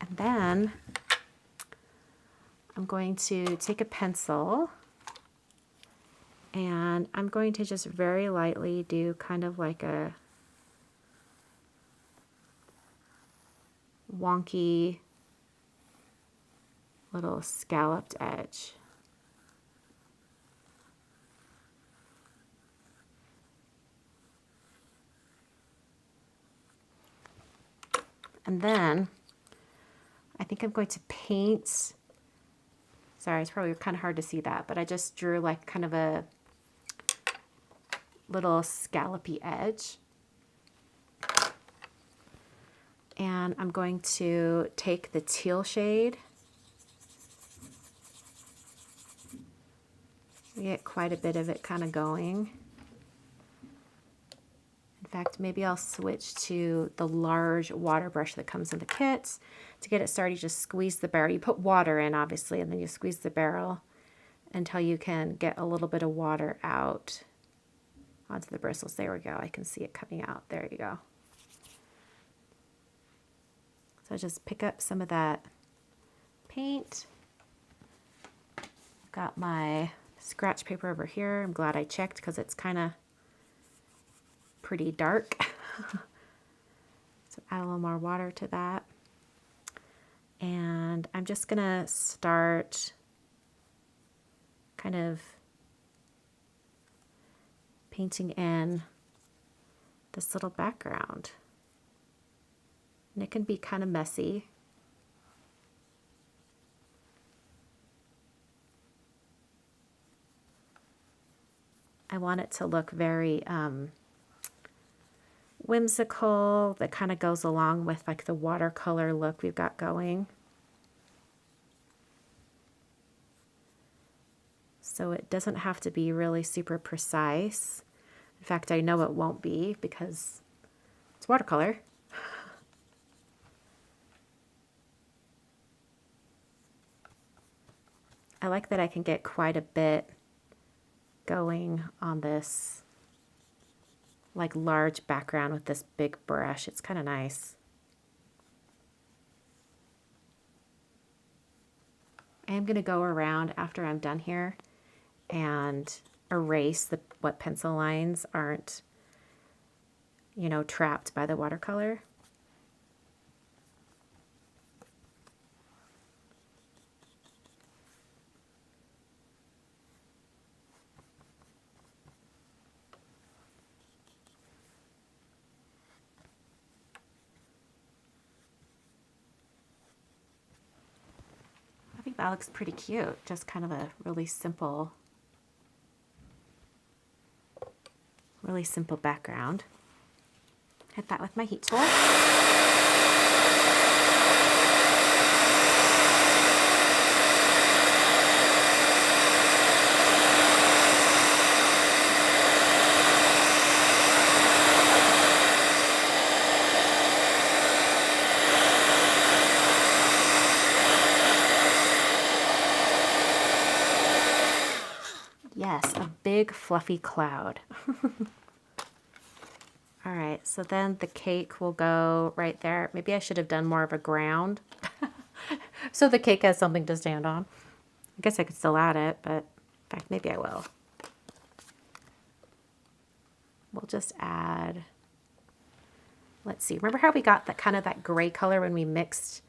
And then I'm going to take a pencil and I'm going to just very lightly do kind of like a wonky little scalloped edge. And then I think I'm going to paint, sorry, it's probably kind of hard to see that, but I just drew like kind of a little scallopy edge. And I'm going to take the teal shade. Get quite a bit of it kind of going. In fact, maybe I'll switch to the large water brush that comes in the kit. To get it started, you just squeeze the barrel. You put water in, obviously, and then you squeeze the barrel until you can get a little bit of water out onto the bristles. There we go. I can see it coming out. There you go. So just pick up some of that paint. Got my scratch paper over here. I'm glad I checked because it's kind of pretty dark. So add a little more water to that. And I'm just gonna start kind of painting in this little background. And it can be kind of messy. I want it to look very whimsical, that kind of goes along with like the watercolor look we've got going. So it doesn't have to be really super precise. In fact, I know it won't be because it's watercolor. I like that I can get quite a bit going on this like large background with this big brush. It's kind of nice. I am going to go around after I'm done here and erase what pencil lines aren't, you know, trapped by the watercolor. I think that looks pretty cute. Just kind of a really simple background. Hit that with my heat tool. Yes, a big fluffy cloud. All right, so then the cake will go right there. Maybe I should have done more of a ground so the cake has something to stand on. I guess I could still add it, but in fact, maybe I will. We'll just add, let's see, remember how we got that kind of that gray color when we mixed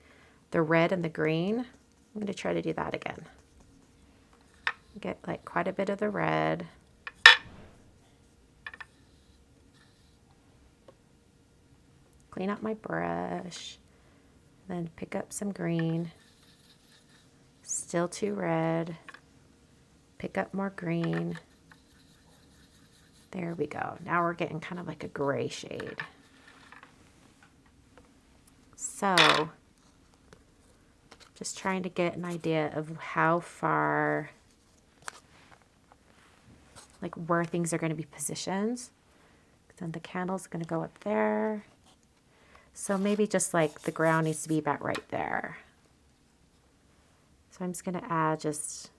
the red and the green? I'm going to try to do that again. Get like quite a bit of the red. Clean out my brush, then pick up some green, still too red, pick up more green. There we go. Now we're getting kind of like a gray shade. So, just trying to get an idea of how far, like where things are going to be positioned. Then the candle's going to go up there. So maybe just like the ground needs to be about right there. So I'm just going to add just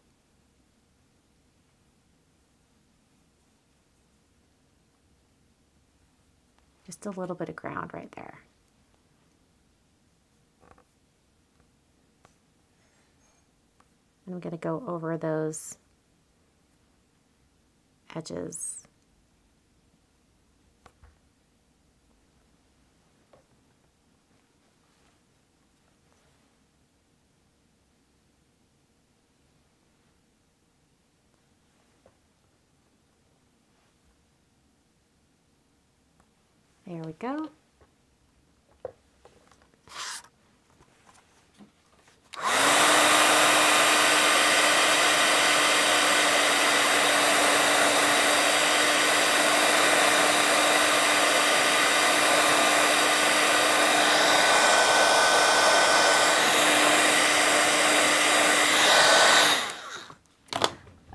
a little bit of ground right there. And I'm going to go over those edges. There we go.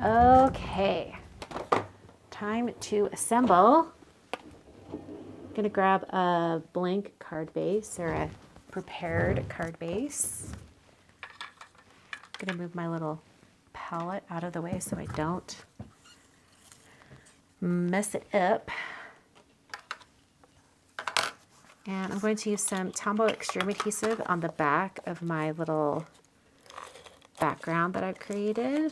Okay, time to assemble. I'm going to grab a blank card base or a prepared card base. I'm going to move my little palette out of the way so I don't mess it up. And I'm going to use some Tombow Extreme Adhesive on the back of my little background that I've created.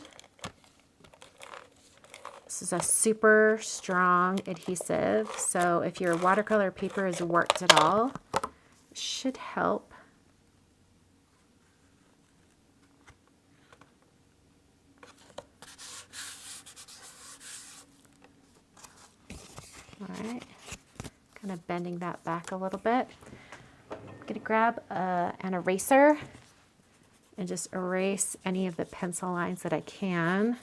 This is a super strong adhesive, so if your watercolor paper is worked at all, it should help. All right, kind of bending that back a little bit. I'm going to grab an eraser and just erase any of the pencil lines that I can.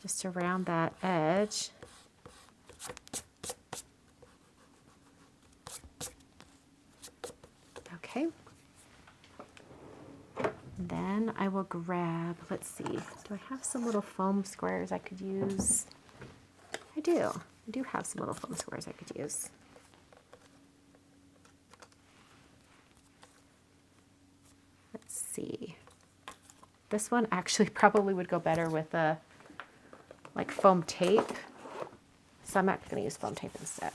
Just around that edge. Okay. Then I will grab, let's see, do I have some little foam squares I could use? I do have some little foam squares I could use. Let's see. This one actually probably would go better with a like foam tape. So I'm not going to use foam tape instead.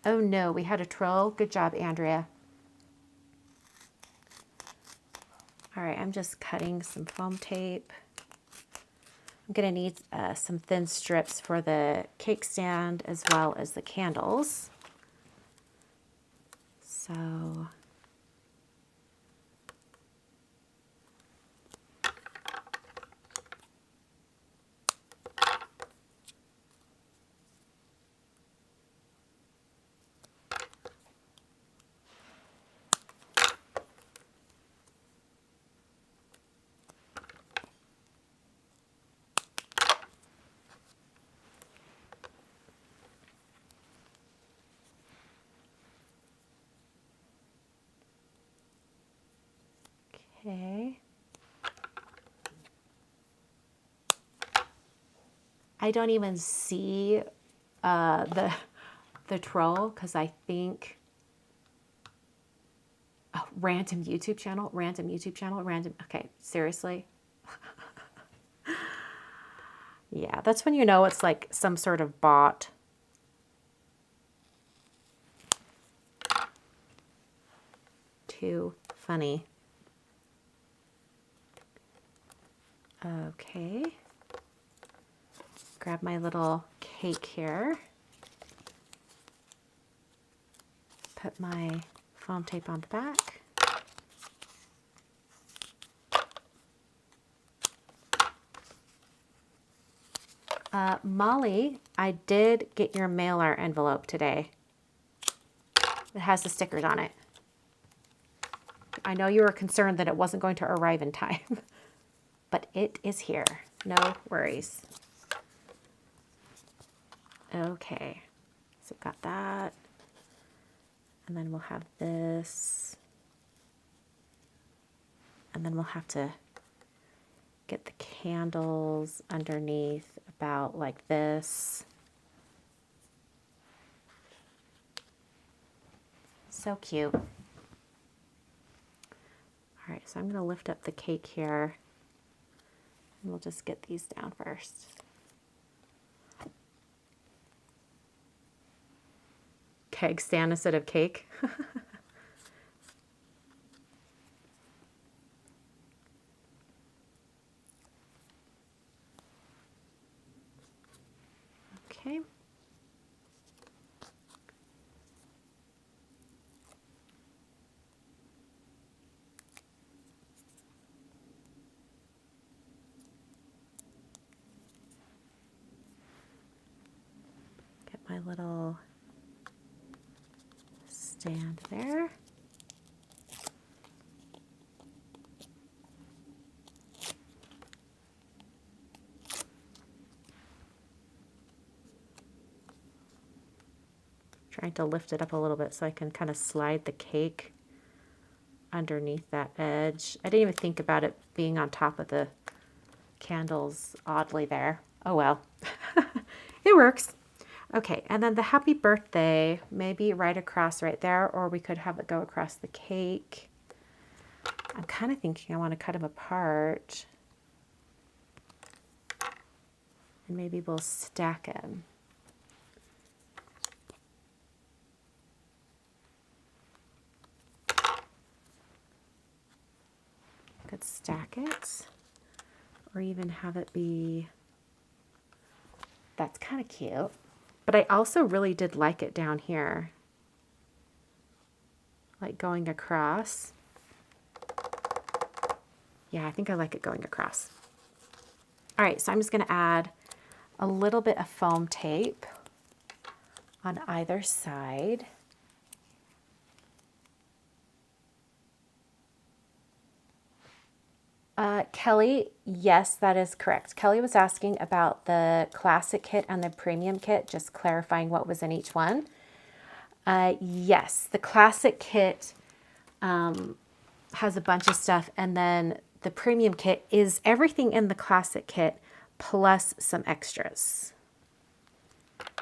Oh no, we had a troll. Good job, Andrea. All right, I'm just cutting some foam tape. I'm going to need some thin strips for the cake stand as well as the candles. So okay. I don't even see the troll because I think Oh, random YouTube channel, random YouTube channel, random. Okay, seriously? Yeah, that's when you know it's like some sort of bot. Too funny. Okay. Grab my little cake here. Put my foam tape on the back. Molly, I did get your mailer envelope today. It has the stickers on it. I know you were concerned that it wasn't going to arrive in time, but it is here. No worries. Okay, so we've got that. And then we'll have this. And then we'll have to get the candles underneath about like this. So cute. All right, so I'm going to lift up the cake here. And we'll just get these down first. Keg stand instead of cake. Okay. Get my little stand there. Trying to lift it up a little bit so I can kind of slide the cake underneath that edge. I didn't even think about it being on top of the candles oddly there. Oh well, it works. Okay, and then the happy birthday, maybe right across right there, or we could have it go across the cake. I'm kind of thinking I want to cut them apart. And maybe we'll stack them. Could stack it, or even have it be, that's kind of cute. But I also really did like it down here, like going across. Yeah, I think I like it going across. All right, so I'm just going to add a little bit of foam tape on either side. Kelly, yes, that is correct. Kelly was asking about the classic kit and the premium kit, just clarifying what was in each one. Yes, the classic kit has a bunch of stuff, and then the premium kit is everything in the classic kit plus some extras.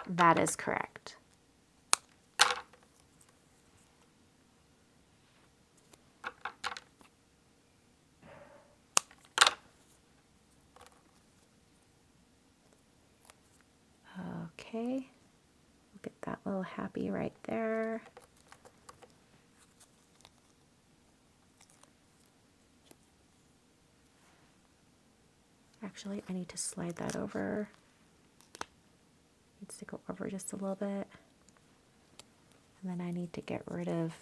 That is correct. Okay, we'll get that little happy right there. Actually, I need to slide that over. Needs to go over just a little bit. And then I need to get rid of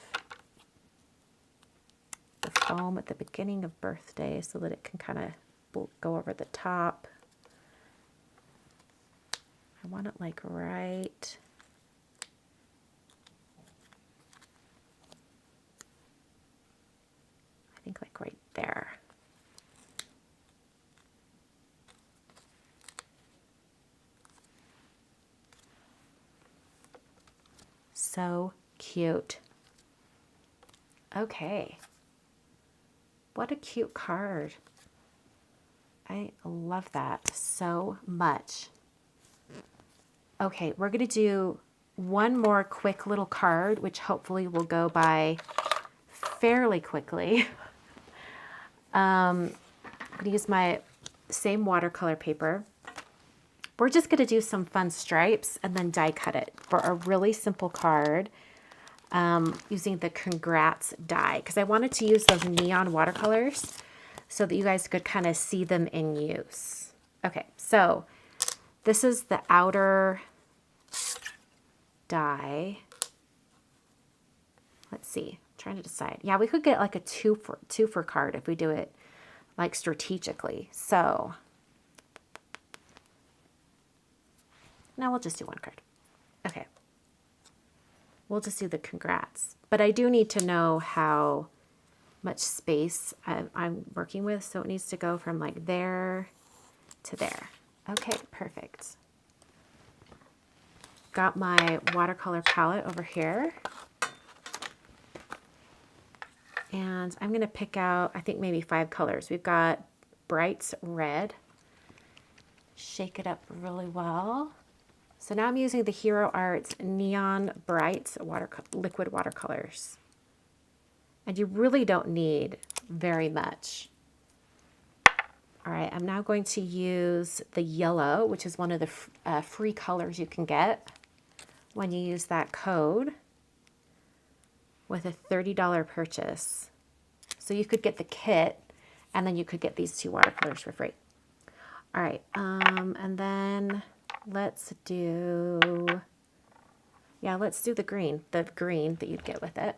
the foam at the beginning of birthday so that it can kind of go over the top. I want it like right. I think like right there. So cute. Okay. What a cute card. I love that so much. Okay, we're going to do one more quick little card, which hopefully will go by fairly quickly. I'm going to use my same watercolor paper. We're just going to do some fun stripes and then die cut it for a really simple card using the Congrats die, because I wanted to use those neon watercolors so that you guys could kind of see them in use. Okay, so this is the outer die. Let's see, I'm trying to decide. Yeah, we could get like a two for card if we do it like strategically. So now we'll just do one card. Okay. We'll just do the Congrats. But I do need to know how much space I'm working with. So it needs to go from like there to there. Okay, perfect. Got my watercolor palette over here. And I'm going to pick out, I think maybe 5 colors. We've got Brights Red. Shake it up really well. So now I'm using the Hero Arts Neon Brights liquid watercolors. And you really don't need very much. All right, I'm now going to use the yellow, which is one of the free colors you can get when you use that code with a $30 purchase. So you could get the kit, and then you could get these 2 watercolors for free. All right, and then let's do the green that you'd get with it.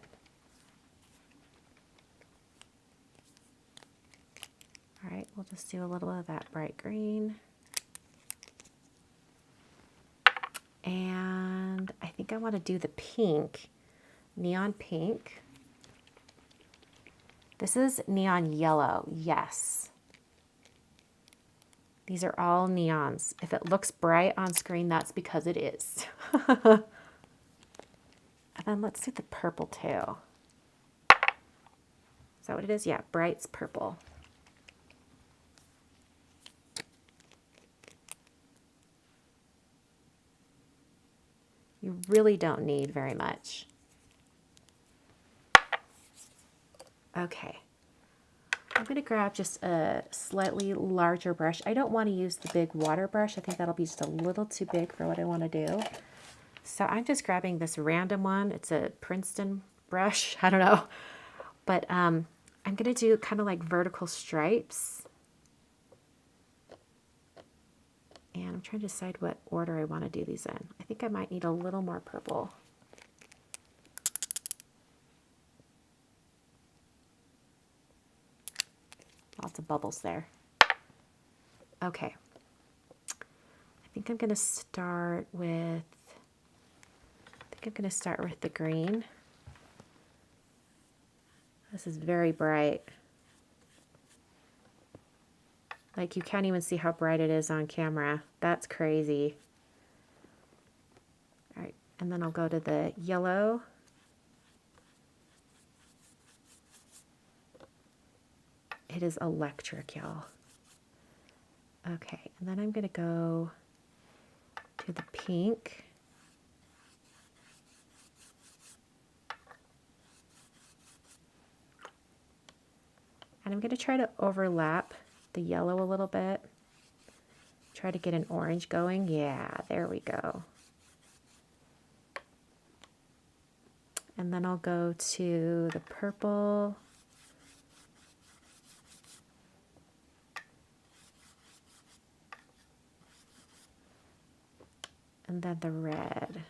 All right, we'll just do a little bit of that bright green. And I think I want to do the pink, neon pink. This is neon yellow, yes. These are all neons. If it looks bright on screen, that's because it is. And then let's do the purple too. Is that what it is? Yeah, Brights purple. You really don't need very much. Okay. I'm going to grab just a slightly larger brush. I don't want to use the big water brush. I think that'll be just a little too big for what I want to do. So I'm just grabbing this random one. It's a Princeton brush. I don't know. But I'm going to do kind of like vertical stripes. And I'm trying to decide what order I want to do these in. I think I might need a little more purple. Lots of bubbles there. Okay. I think I'm going to start with the green. This is very bright. Like you can't even see how bright it is on camera. That's crazy. All right, and then I'll go to the yellow. It is electric, y'all. Okay, and then I'm going to go to the pink. And I'm going to try to overlap the yellow a little bit. Try to get an orange going. Yeah, there we go. And then I'll go to the purple. And then the red.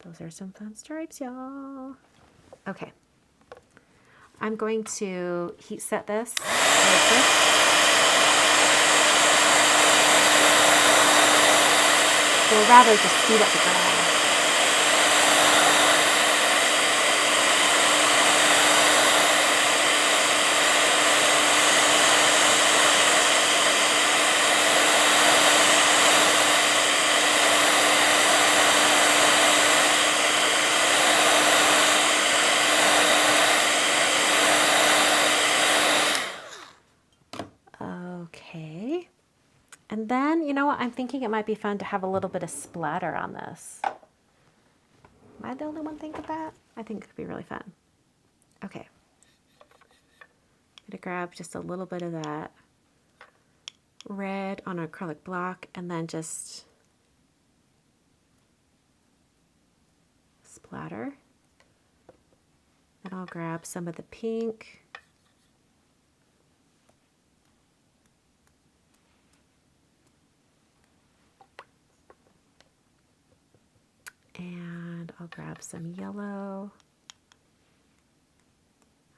Those are some fun stripes, y'all. Okay. I'm going to heat set this like this. Or rather just speed up the burn. Okay. And then, you know what, I'm thinking it might be fun to have a little bit of splatter on this. Am I the only one thinking that? I think it could be really fun. Okay. I'm gonna grab just a little bit of that red on an acrylic block and then just splatter. Then I'll grab some of the pink. And I'll grab some yellow.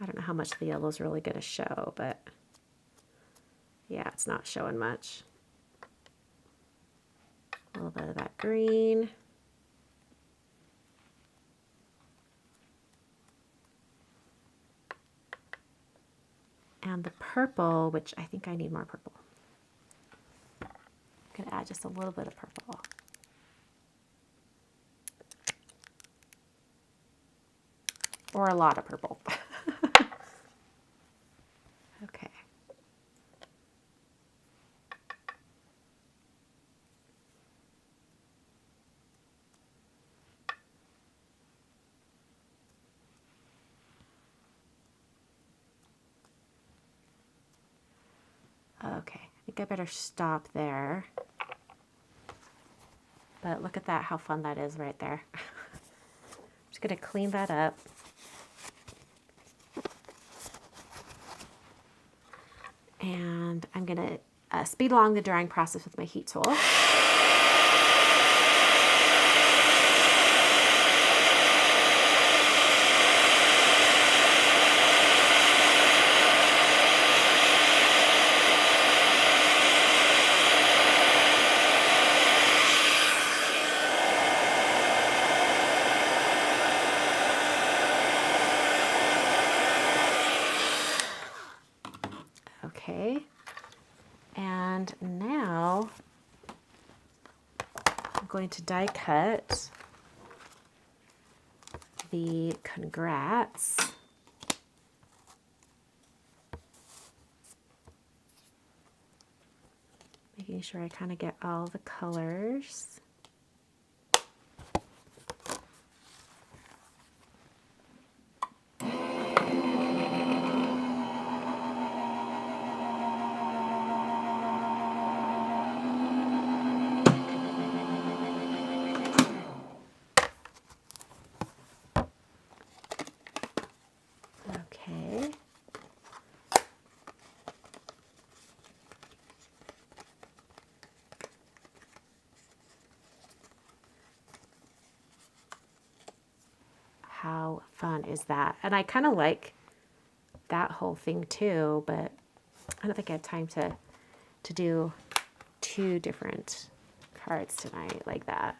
I don't know how much the yellow is really going to show, but yeah, it's not showing much. A little bit of that green. And the purple, which I think I need more purple. I'm going to add just a little bit of purple. Or a lot of purple. Okay. Okay, I think I better stop there. But look at that, how fun that is right there. Just gonna clean that up. And I'm gonna speed along the drying process with my heat tool. Okay, and now I'm going to die cut the Congrats. Making sure I kind of get all the colors. Okay. How fun is that? And I kind of like that whole thing too, but I don't think I have time to do 2 different cards tonight like that.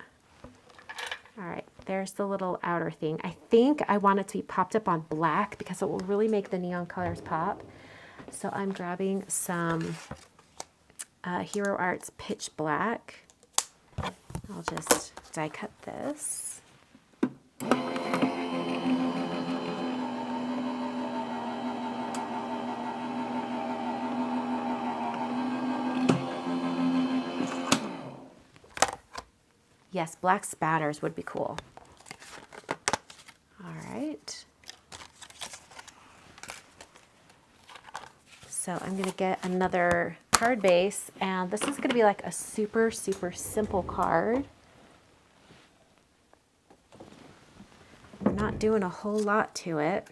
All right, there's the little outer thing. I think I want it to be popped up on black because it will really make the neon colors pop. So I'm grabbing some Hero Arts Pitch Black. I'll just die cut this. Yes, black spatters would be cool. All right. So I'm going to get another card base, and this is going to be like a super, super simple card. We're not doing a whole lot to it.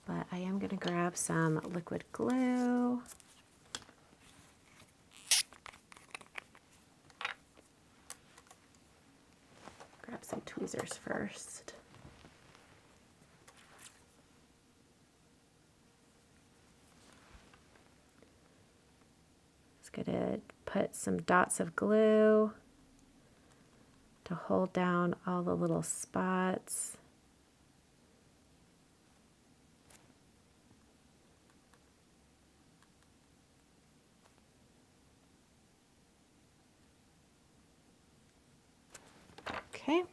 But I am going to grab some liquid glue. Grab some tweezers first. Just going to put some dots of glue to hold down all the little spots. Okay.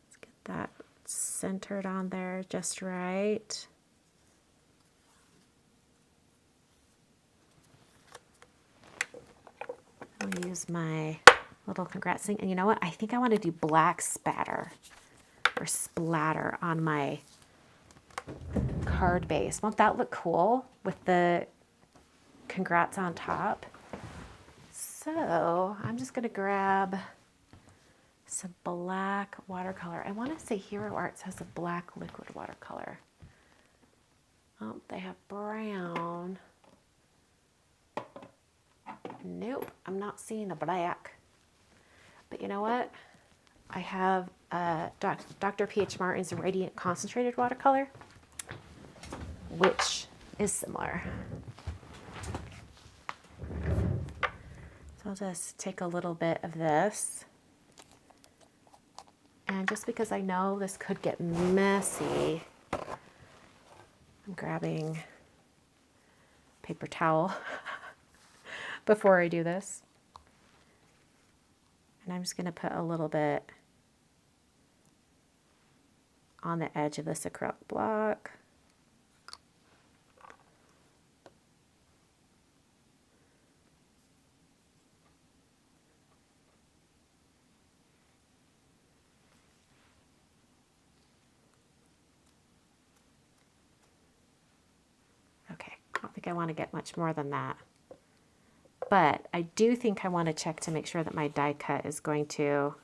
Let's get that centered on there just right. I'll use my little congrats thing. And you know what? I think I want to do black spatter or splatter on my card base. Won't that look cool with the congrats on top? So I'm just going to grab some black watercolor. I want to say Hero Arts has a black liquid watercolor. Oh, they have brown. Nope, I'm not seeing a black. But you know what? I have Dr. P.H. Martin's Radiant Concentrated Watercolor, which is similar. So I'll just take a little bit of this. And just because I know this could get messy, I'm grabbing paper towel before I do this. And I'm just going to put a little bit on the edge of this acrylic block. Okay, I don't think I want to get much more than that. But I do think I want to check to make sure that my die cut is going to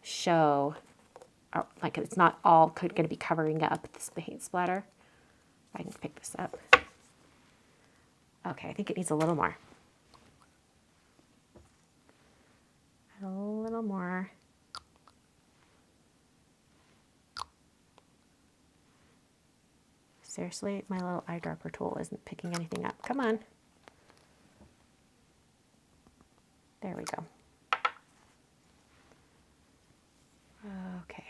show, like it's not all going to be covering up this paint splatter. If I can pick this up. Okay, I think it needs a little more. A little more. Seriously, my little eyedropper tool isn't picking anything up. Come on. There we go. Okay.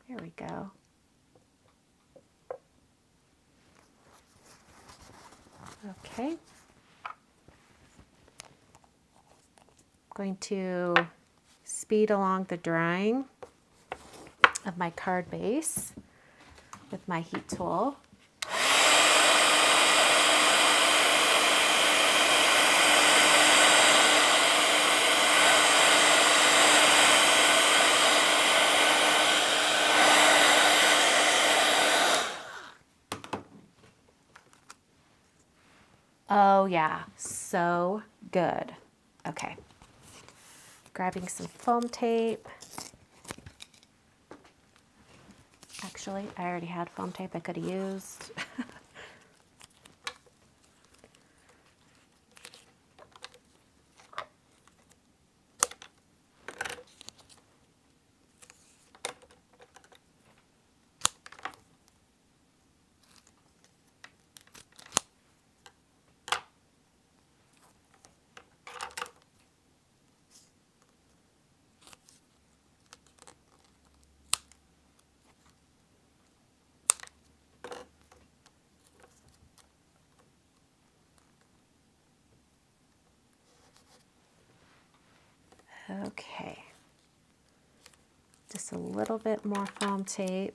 There we go. Okay. Going to speed along the drying of my card base with my heat tool. Oh yeah, so good. Okay. Grabbing some foam tape. Actually, I already had foam tape I could have used. Okay, just a little bit more foam tape.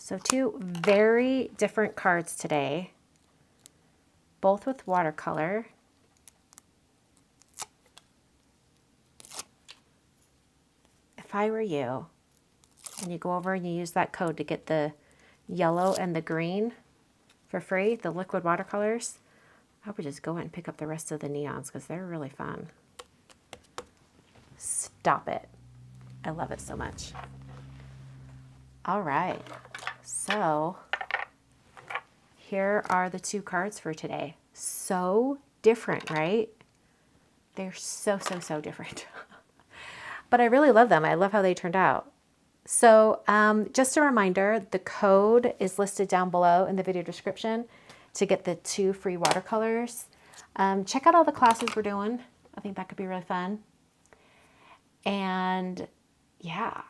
So two very different cards today, both with watercolor. If I were you, and you go over and you use that code to get the yellow and the green for free, the liquid watercolors, I would just go ahead and pick up the rest of the neons because they're really fun. Stop it. I love it so much. All right. So here are the two cards for today. So different, right? They're so, so, so different. But I really love them. I love how they turned out. So just a reminder, the code is listed down below in the video description to get the 2 free watercolors. Check out all the classes we're doing. I think that could be really fun. And yeah,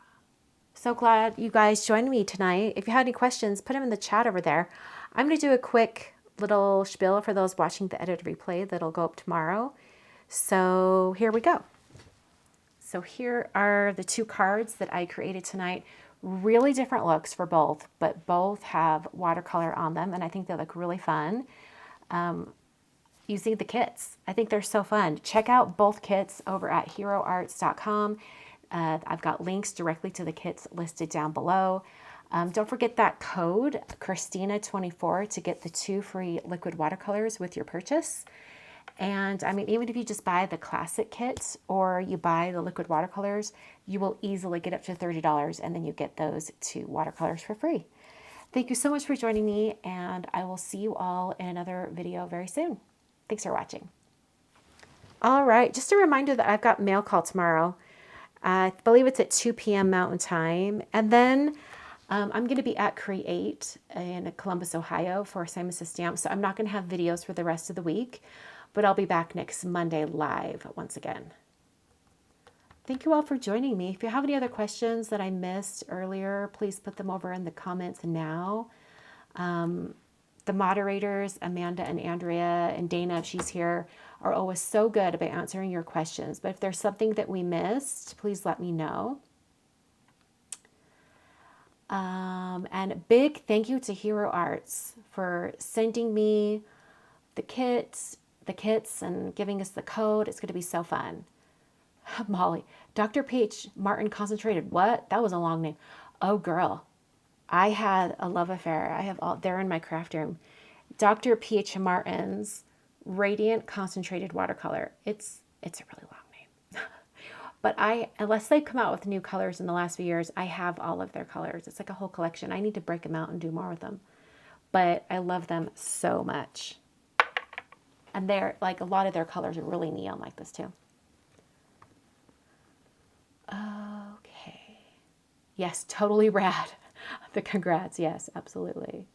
so glad you guys joined me tonight. If you had any questions, put them in the chat over there. I'm going to do a quick little spiel for those watching the edited replay that'll go up tomorrow. So here we go. So here are the 2 cards that I created tonight. Really different looks for both, but both have watercolor on them, and I think they look really fun. Using the kits. I think they're so fun. Check out both kits over at heroarts.com. I've got links directly to the kits listed down below. Don't forget that code, Christina24, to get the 2 free liquid watercolors with your purchase. And I mean, even if you just buy the classic kit or you buy the liquid watercolors, you will easily get up to $30, and then you get those 2 watercolors for free. Thank you so much for joining me, and I will see you all in another video very soon. Thanks for watching. All right, just a reminder that I've got mail call tomorrow. I believe it's at 2 p.m. Mountain Time. And then I'm going to be at Create in Columbus, Ohio for Simon Says Stamps. So I'm not going to have videos for the rest of the week, but I'll be back next Monday live once again. Thank you all for joining me. If you have any other questions that I missed earlier, please put them over in the comments now. The moderators, Amanda and Andrea and Dana, if she's here, are always so good about answering your questions. But if there's something that we missed, please let me know. And a big thank you to Hero Arts for sending me the kits and giving us the code. It's going to be so fun. Molly, Dr. Peach Martin Concentrated. What? That was a long name. Oh, girl. I had a love affair. I have all, they're in my craft room. Dr. P.H. Martin's Radiant Concentrated Watercolor. It's a really long name. But unless they've come out with new colors in the last few years, I have all of their colors. It's like a whole collection. I need to break them out and do more with them. But I love them so much. And they're like, a lot of their colors are really neon like this too. Okay. Yes, totally rad. The congrats, yes, absolutely.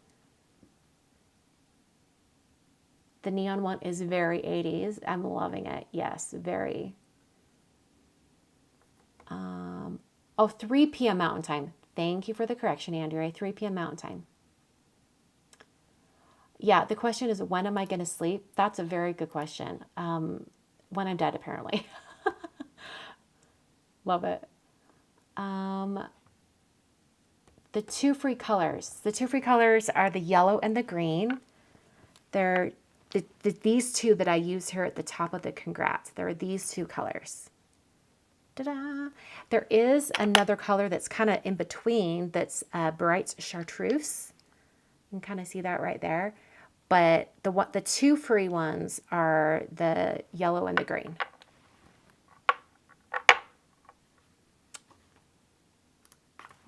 The neon one is very 80s. I'm loving it. Yes, very. 3 p.m. Mountain Time. Thank you for the correction, Andrea. 3 p.m. Mountain Time. Yeah, the question is, when am I going to sleep? That's a very good question. When I'm dead, apparently. Love it. The 2 free colors. The 2 free colors are the yellow and the green. They're these 2 that I use here at the top of the congrats. There are these 2 colors. Ta-da! There is another color that's kind of in between that's bright chartreuse. You can kind of see that right there. But the 2 free ones are the yellow and the green.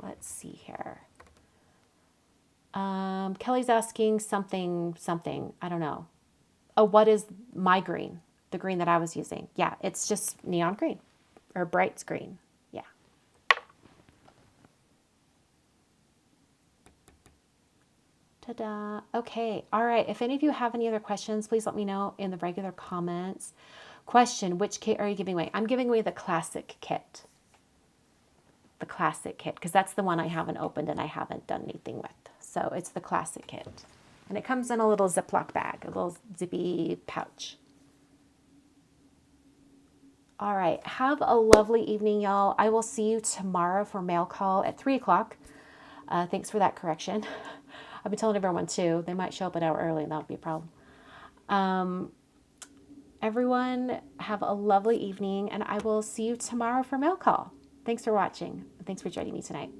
Let's see here. Kelly's asking something. I don't know. Oh, what is my green? The green that I was using. Yeah, it's just neon green or bright green. Yeah. Ta-da. Okay. All right. If any of you have any other questions, please let me know in the regular comments. Question, which kit are you giving away? I'm giving away the classic kit. The classic kit, because that's the one I haven't opened and I haven't done anything with. So it's the classic kit. And it comes in a little Ziploc bag, a little zippy pouch. All right. Have a lovely evening, y'all. I will see you tomorrow for mail call at 3 o'clock. Thanks for that correction. I've been telling everyone too. They might show up an hour early and that would be a problem. Everyone have a lovely evening, and I will see you tomorrow for mail call. Thanks for watching. Thanks for joining me tonight.